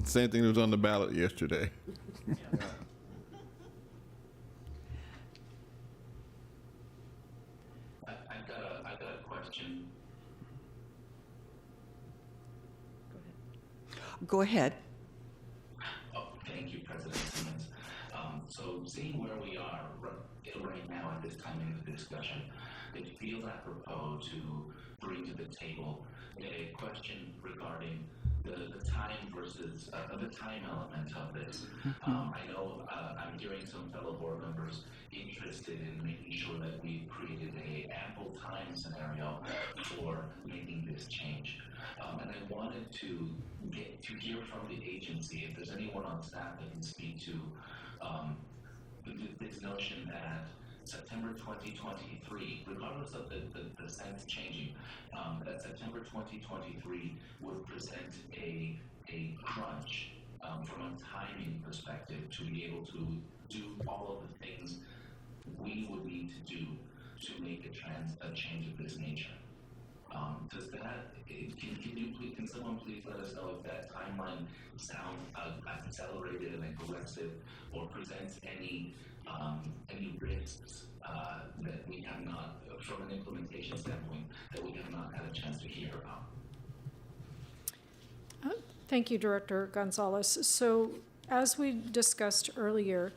Same thing that was on the ballot yesterday. I've got a question. Go ahead. Oh, thank you, President Simmons. So seeing where we are right now at this time in the discussion, it feels apropos to bring to the table a question regarding the time versus the time element of this. I know I'm hearing some fellow board members interested in making sure that we've created a ample time scenario for making this change. And I wanted to to hear from the agency, if there's anyone on staff that can speak to this notion that September 2023, regardless of the sense changing, that September 2023 would present a crunch from a timing perspective to be able to do all of the things we would need to do to make a change of this nature. Does that, can someone please let us know if that timeline sounds accelerated and aggressive, or presents any risks that we have not, from an implementation standpoint, that we have not had a chance to hear about? Thank you, Director Gonzalez. So as we discussed earlier,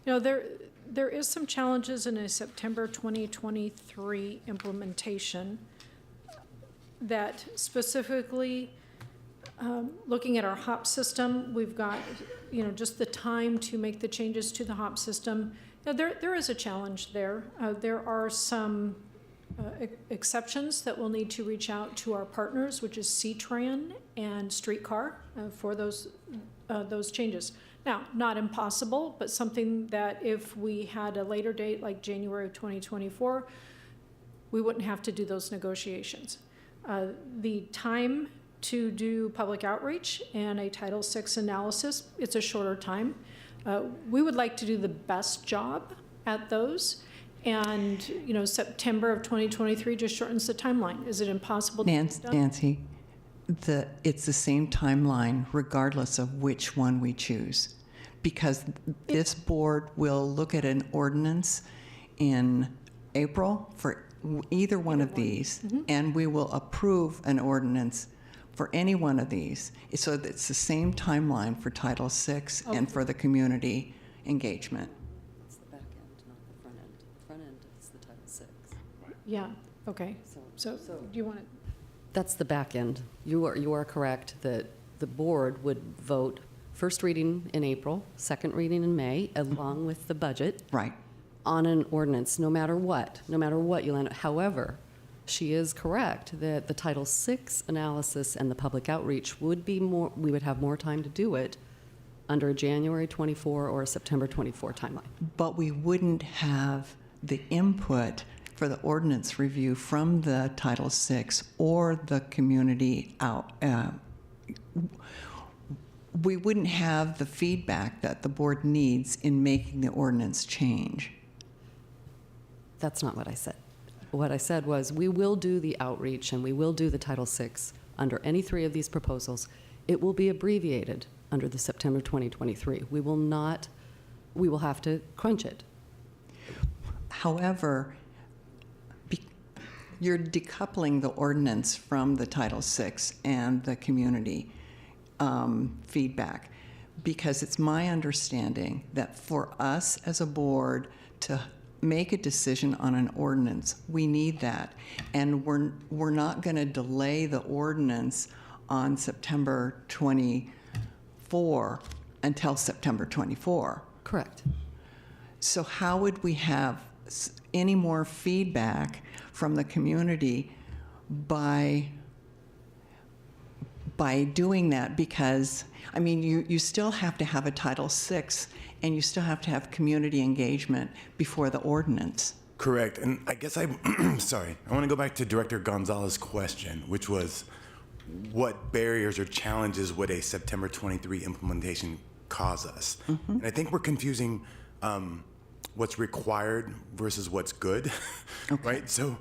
there is some challenges in a September 2023 implementation that specifically, looking at our HOP system, we've got, just the time to make the changes to the HOP system. There is a challenge there. There are some exceptions that we'll need to reach out to our partners, which is C-Tran and Streetcar, for those changes. Now, not impossible, but something that if we had a later date like January of 2024, we wouldn't have to do those negotiations. The time to do public outreach and a Title VI analysis, it's a shorter time. We would like to do the best job at those. And, September of 2023 just shortens the timeline. Is it impossible to get it done? Nancy, it's the same timeline regardless of which one we choose, because this board will look at an ordinance in April for either one of these, and we will approve an ordinance for any one of these. So it's the same timeline for Title VI and for the community engagement. It's the back end, not the front end. Front end is the Title VI. Yeah, okay. So do you want to? That's the back end. You are correct that the board would vote first reading in April, second reading in May, along with the budget. Right. On an ordinance, no matter what you land. However, she is correct that the Title VI analysis and the public outreach would be more, we would have more time to do it under a January 24 or a September 24 timeline. But we wouldn't have the input for the ordinance review from the Title VI or the community out. We wouldn't have the feedback that the board needs in making the ordinance change. That's not what I said. What I said was we will do the outreach and we will do the Title VI under any three of these proposals. It will be abbreviated under the September 2023. We will have to crunch it. However, you're decoupling the ordinance from the Title VI and the community feedback, because it's my understanding that for us as a board to make a decision on an ordinance, we need that. And we're not going to delay the ordinance on September 24 until September 24. Correct. So how would we have any more feedback from the community by doing that? Because, I mean, you still have to have a Title VI and you still have to have community engagement before the ordinance. Correct. And I guess sorry, I want to go back to Director Gonzalez's question, which was what barriers or challenges would a September 23 implementation cause us? And I think we're confusing what's required versus what's good, right? So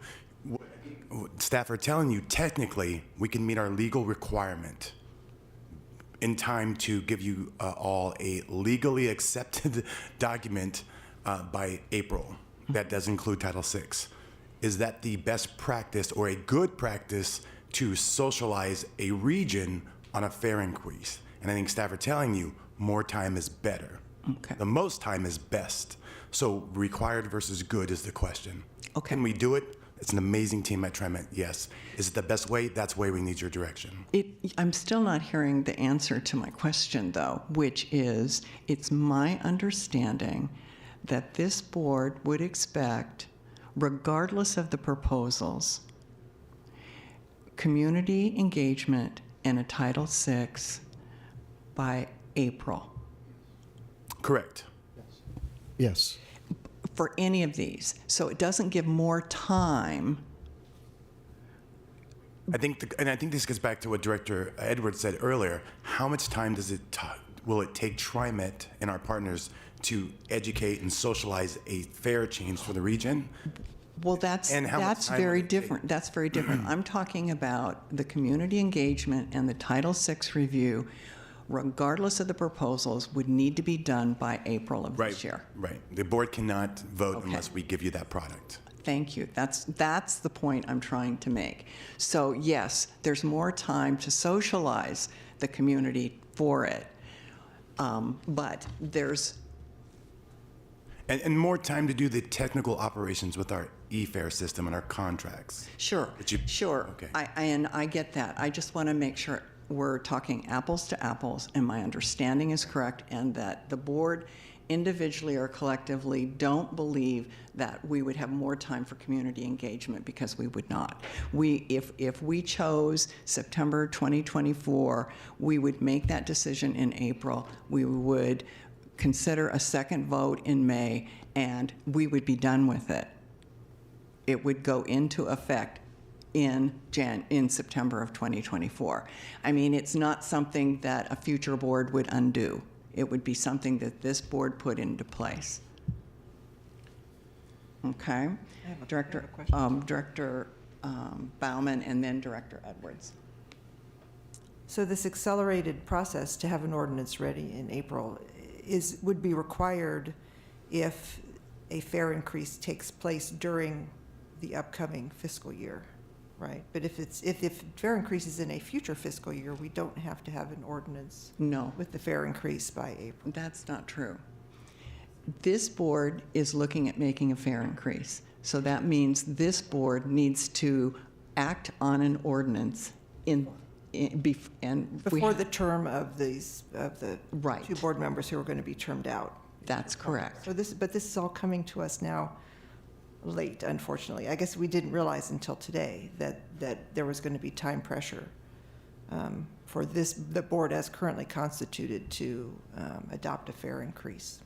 staff are telling you, technically, we can meet our legal requirement in time to give you all a legally accepted document by April. That does include Title VI. Is that the best practice or a good practice to socialize a region on a fare increase? And I think staff are telling you more time is better. Okay. The most time is best. So required versus good is the question. Okay. Can we do it? It's an amazing team at TriMet, yes. Is it the best way? That's why we need your direction. I'm still not hearing the answer to my question, though, which is, it's my understanding that this board would expect, regardless of the proposals, community engagement and a Title VI by April Correct. Yes. for any of these. So it doesn't give more time. I think, and I think this gets back to what Director Edwards said earlier. How much time will it take TriMet and our partners to educate and socialize a fare change for the region? Well, that's And how much time very would it take? different. That's very different. I'm talking about the community engagement and the Title VI review, regardless of the proposals, would need to be done by April of this year. Right. The board cannot vote Okay. unless we give you that product. Thank you. That's the point I'm trying to make. So yes, there's more time to socialize the community for it, but there's And more time to do the technical operations with our e-fare system and our contracts. sure, But you- sure. okay. And I get that. I just want to make sure we're talking apples to apples, and my understanding is correct, and that the board individually or collectively don't believe that we would have more time for community engagement, because we would not. If we chose September 2024, we would make that decision in April. We would consider a second vote in May, and we would be done with it. It would go into effect in September of 2024. I mean, it's not something that a future board would undo. It would be something that this board put into place. Okay? Director Bauman, and then Director Edwards. So this accelerated process to have an ordinance ready in April would be required if a fare increase takes place during the upcoming fiscal year, right? But if fare increase is in a future fiscal year, we don't have to have an ordinance No, with the fare increase by April. that's not true. This board is looking at making a fare increase. So that means this board needs to act on an ordinance Before the term of the Right. two board members who are going to be termed out. That's correct. So this is all coming to us now late, unfortunately. I guess we didn't realize until today that there was going to be time pressure for the board as currently constituted to adopt a fare increase.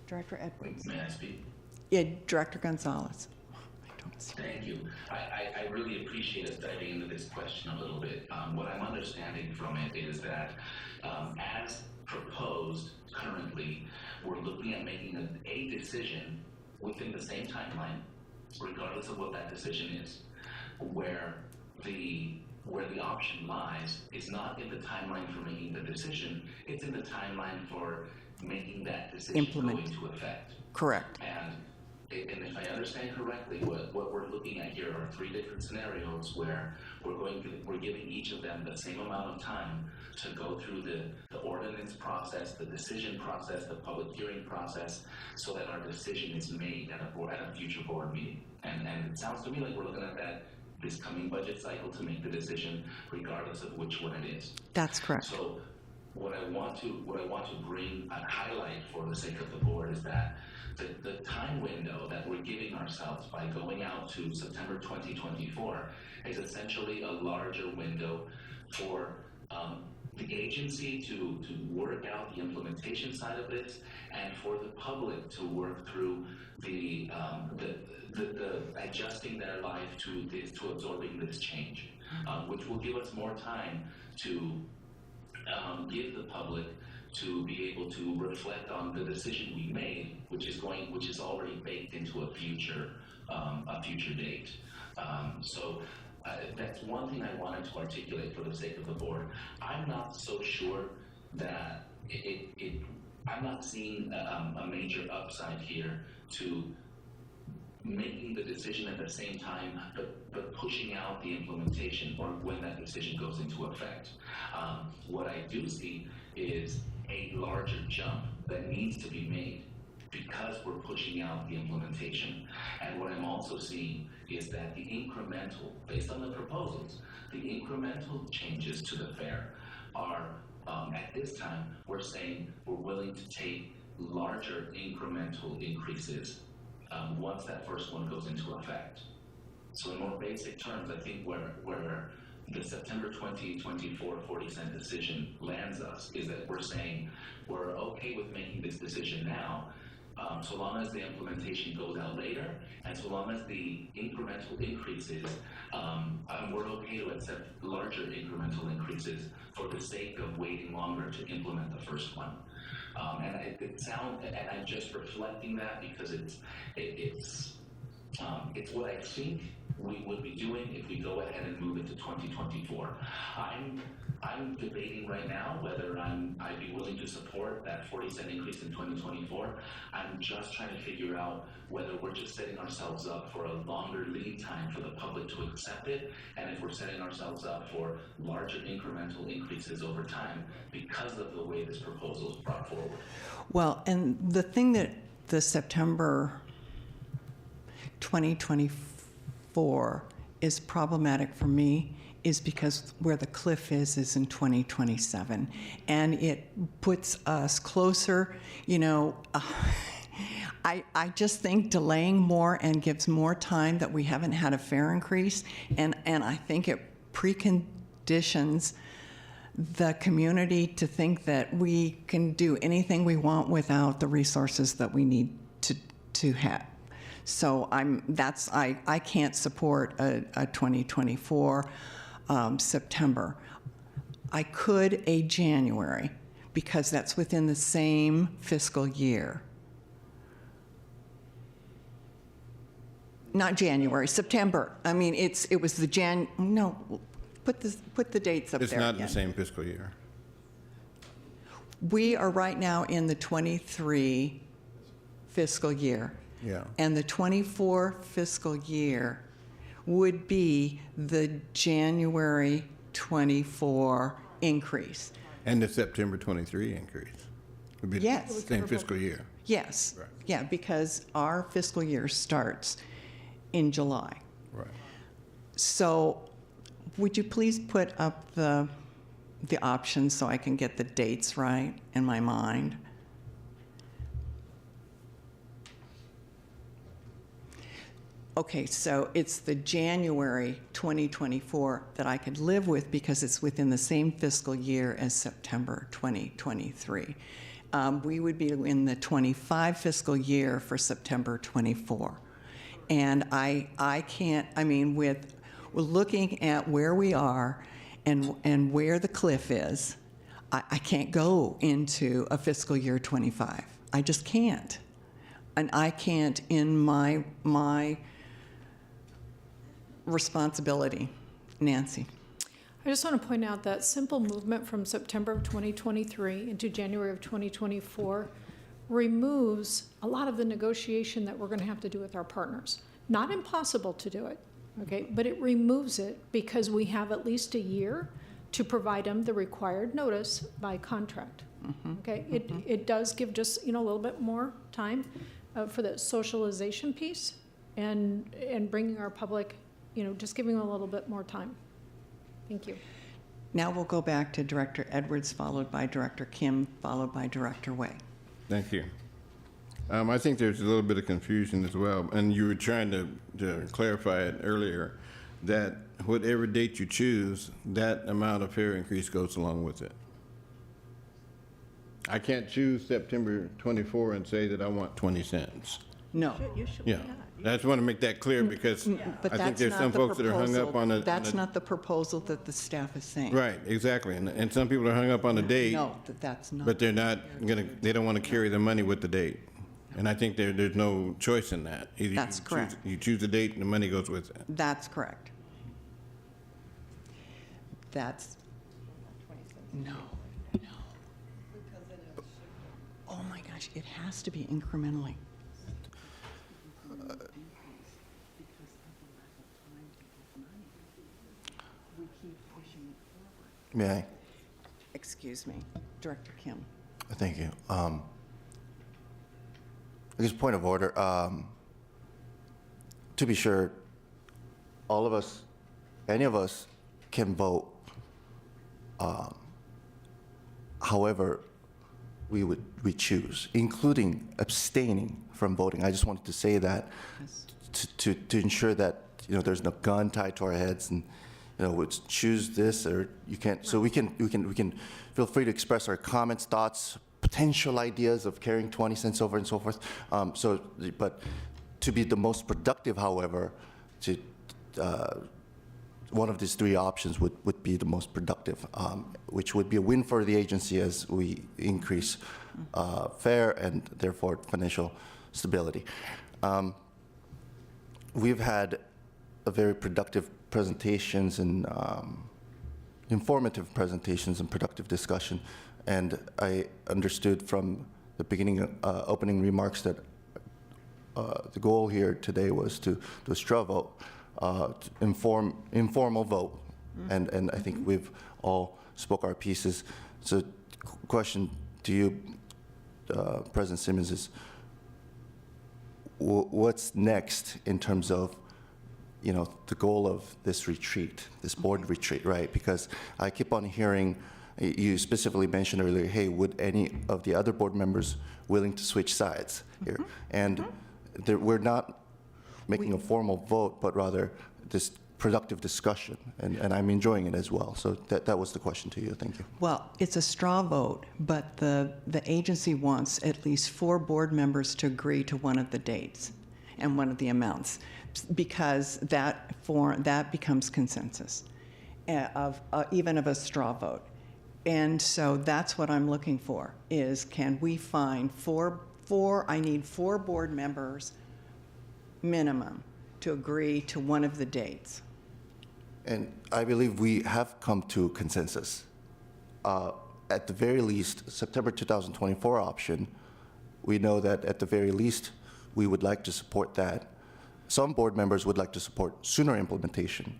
Director Edwards. May I speak? Yeah, Director Gonzalez. I don't see. Thank you. I really appreciate us diving into this question a little bit. What I'm understanding from it is that as proposed currently, we're looking at making a decision within the same timeline, regardless of what that decision is, where the option lies is not in the timeline for making the decision, it's in the timeline for making that decision go into effect. Correct. And if I understand correctly, what we're looking at here are three different scenarios where we're giving each of them the same amount of time to go through the ordinance process, the decision process, the public hearing process, so that our decision is made at a future board meeting. And it sounds to me like we're looking at that this coming budget cycle to make the decision, regardless of which one it is. That's correct. So what I want to bring a highlight for the sake of the board is that the time window that we're giving ourselves by going out to September 2024 is essentially a larger window for the agency to work out the implementation side of this, and for the public to work through the adjusting their life to absorbing this change, which will give us more time to give the public to be able to reflect on the decision we made, which is already baked into a future date. So that's one thing I wanted to articulate for the sake of the board. I'm not so sure that I'm not seeing a major upside here to making the decision at the same time, but pushing out the implementation or when that decision goes into effect. What I do see is a larger jump that needs to be made because we're pushing out the implementation. And what I'm also seeing is that the incremental, based on the proposals, the incremental changes to the fare are, at this time, we're saying we're willing to take larger incremental increases once that first one goes into effect. So in more basic terms, I think where the September 2024 40-cent decision lands us is that we're saying we're okay with making this decision now, so long as the implementation goes out later, and so long as the incremental increases, we're okay to accept larger incremental increases for the sake of waiting longer to implement the first one. And it sounds, and I'm just reflecting that because it's what I think we would be doing if we go ahead and move into 2024. I'm debating right now whether I'd be willing to support that 40-cent increase in 2024. I'm just trying to figure out whether we're just setting ourselves up for a longer lead time for the public to accept it, and if we're setting ourselves up for larger incremental increases over time because of the way this proposal is brought forward. Well, and the thing that the September 2024 is problematic for me is because where the cliff is in 2027, and it puts us closer, I just think delaying more and gives more time that we haven't had a fare increase, and I think it preconditions the community to think that we can do anything we want without the resources that we need to have. So I can't support a 2024 September. I could a January because that's within the same fiscal year. Not January, September. I mean, it was the no, put the dates up It's there not again. the same fiscal year. We are right now in the 23 fiscal year. Yeah. And the 24 fiscal year would be the January 24 increase. And the September 23 increase would be Yes. the same fiscal year. Yes. Right. Yeah, because our fiscal year starts in July. Right. So would you please put up the options so I can get the dates right in my mind? Okay, so it's the January 2024 that I could live with because it's within the same fiscal year as September 2023. We would be in the 25 fiscal year for September 24. And I can't, I mean, we're looking at where we are and where the cliff is, I can't go into a fiscal year 25. I just can't. And I can't in my responsibility. Nancy. I just want to point out that simple movement from September of 2023 into January of 2024 removes a lot of the negotiation that we're going to have to do with our partners. Not impossible to do it, okay, but it removes it because we have at least a year to provide them the required notice by contract. Okay, it does give just a little bit more time for the socialization piece and bringing our public, just giving them a little bit more time. Thank you. Now we'll go back to Director Edwards, followed by Director Kim, followed by Director Way. Thank you. I think there's a little bit of confusion as well, and you were trying to clarify it earlier, that whatever date you choose, that amount of fare increase goes along with it. I can't choose September 24 and say that I want 20 cents. No. Yeah, I just want to make that clear because But I think that's there's not some the folks that are hung up proposal. on a. That's not the proposal that the staff is saying. Right, exactly, and some people are hung up on a date. No, that's not. But they're not they don't want to carry the money with the date. And I think there's no choice in that. Either That's correct. You choose the date and the money goes with it. That's correct. That's, no. Oh my gosh, it has to be incrementally. May I? Excuse me, Director Kim. Thank you. I guess point of order. To be sure, all of us, any of us can vote however we choose, including abstaining from voting. I just wanted to say that Yes. to ensure that there's no gun tied to our heads and would choose this, or you can't. So we can feel free to express our comments, thoughts, potential ideas of carrying 20 cents over and so forth. But to be the most productive, however, one of these three options would be the most productive, which would be a win for the agency as we increase fare and therefore financial stability. We've had a very productive presentations and informative presentations and productive discussion, and I understood from the beginning opening remarks that the goal here today was to do a straw vote, informal vote, and I think we've all spoke our pieces. So, question to you, President Simmons, is what's next in terms of the goal of this retreat, this board retreat, right? Because I keep on hearing you specifically mentioned earlier, hey, would any of the other board members willing to switch sides here? And we're not making a formal vote, but rather this productive discussion, and I'm enjoying it as well. So that was the question to you. Thank you. Well, it's a straw vote, but the agency wants at least 4 board members to agree to one of the dates and one of the amounts, because that becomes consensus of even of a straw vote. And so that's what I'm looking for, is can we find I need 4 board members minimum to agree to one of the dates. And I believe we have come to consensus. At the very least, September 2024 option, we know that at the very least, we would like to support that. Some board members would like to support sooner implementation.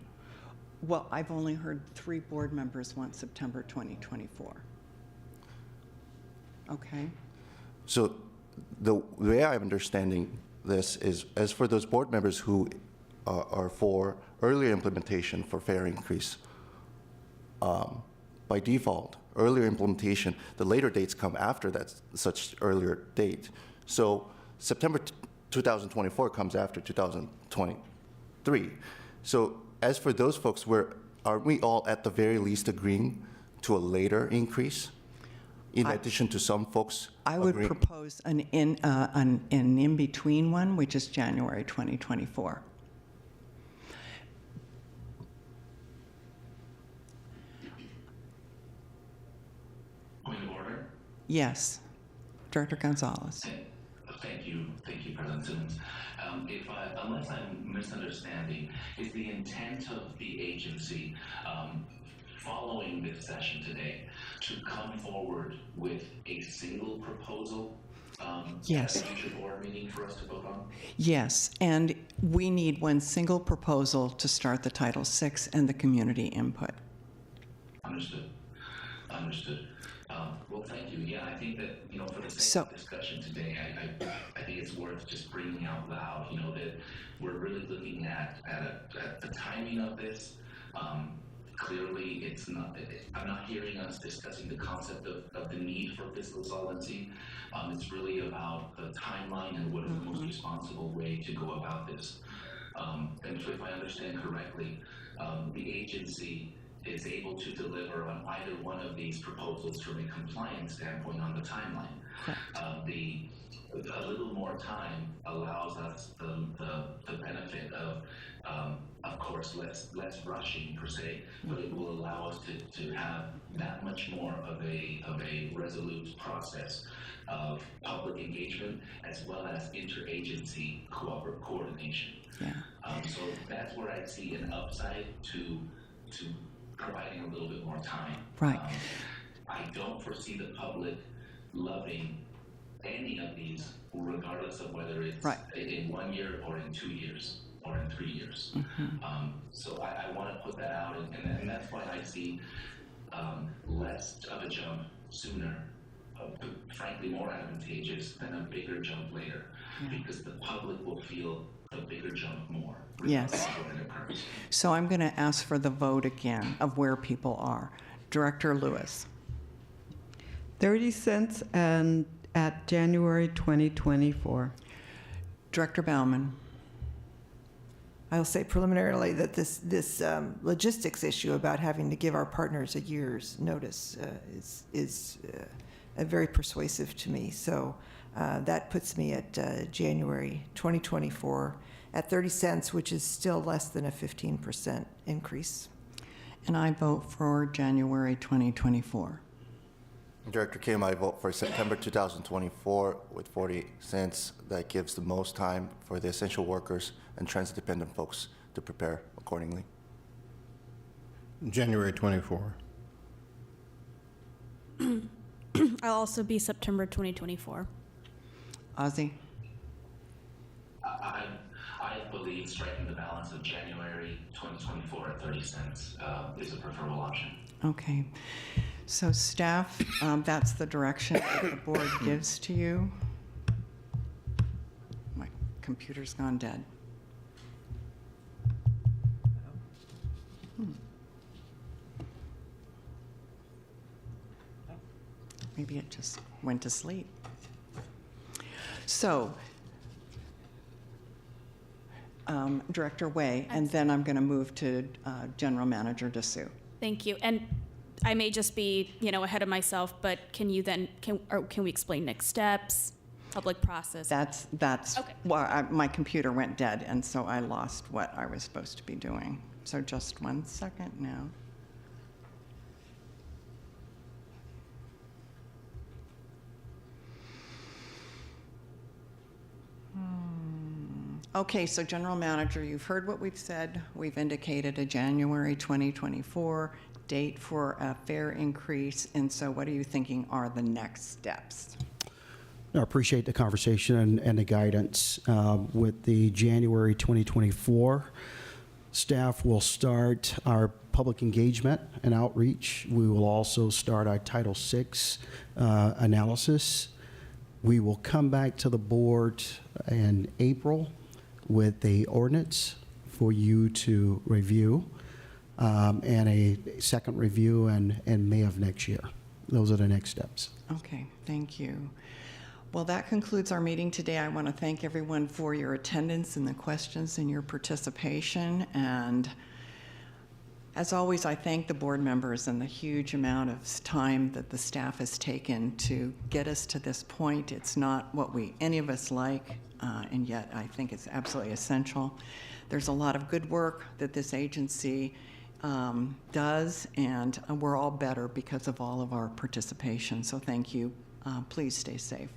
Well, I've only heard 3 board members want September 2024. Okay. So the way I'm understanding this is, as for those board members who are for earlier implementation for fare increase, by default, earlier implementation, the later dates come after that such earlier date. So September 2024 comes after 2023. So as for those folks, are we all at the very least agreeing to a later increase? In addition to some folks I would agreeing? propose an in-between one, which is January 2024. Point of order? Yes. Director Gonzalez. Thank you, President Simmons. Unless I'm misunderstanding, is the intent of the agency following this session today to come forward with a single proposal Yes. at a future board meeting for us to vote on? Yes, and we need one single proposal to start the Title VI and the community input. Understood. Well, thank you. Yeah, I think that, for the sake So- of discussion today, I think it's worth just bringing out loud, that we're really looking at the timing of this. Clearly, it's not. I'm not hearing us discussing the concept of the need for fiscal solvency. It's really about the timeline and what is the most responsible way to go about this. And so if I understand correctly, the agency is able to deliver on either one of these proposals from a compliance standpoint on the timeline. A little more time allows us the benefit of course, less rushing per se, but it will allow us to have that much more of a resolute process of public engagement as well as interagency coordination. Yeah. So that's where I see an upside to providing a little bit more time. Right. I don't foresee the public loving any of these, regardless of whether it's Right. in 1 year or in 2 years or in 3 years. So I want to put that out, and that's why I see less of a jump sooner, frankly more advantageous than a bigger jump later, because the public will feel the bigger jump more. Yes. regardless of when it occurs. So I'm going to ask for the vote again of where people are. Director Lewis. 30 cents and at January 2024. Director Bauman. I'll say preliminarily that this logistics issue about having to give our partners a year's notice is very persuasive to me. So that puts me at January 2024 at 30 cents, which is still less than a 15% increase. And I vote for January 2024. Director Kim, I vote for September 2024 with 40 cents. That gives the most time for the essential workers and transit-dependent folks to prepare accordingly. January 24. I'll also be September 2024. Ozzy? I believe striking the balance of January 2024 at 30 cents is a preferable option. Okay. So staff, that's the direction that the board gives to you. My computer's gone dead. Maybe it just went to sleep. So, Director Way, and then I'm going to move to General Manager Dessou. Thank you. And I may just be, ahead of myself, but can we explain next steps, public process? That's Okay. well, my computer went dead, and so I lost what I was supposed to be doing. So just 1 second now. Okay, so General Manager, you've heard what we've said. We've indicated a January 2024 date for a fare increase, and so what are you thinking are the next steps? I appreciate the conversation and the guidance. With the January 2024, staff will start our public engagement and outreach. We will also start our Title VI analysis. We will come back to the board in April with the ordinance for you to review, and a second review in May of next year. Those are the next steps. Okay, thank you. Well, that concludes our meeting today. I want to thank everyone for your attendance and the questions and your participation. And as always, I thank the board members and the huge amount of time that the staff has taken to get us to this point. It's not what any of us like, and yet I think it's absolutely essential. There's a lot of good work that this agency does, and we're all better because of all of our participation. So thank you. Please stay safe.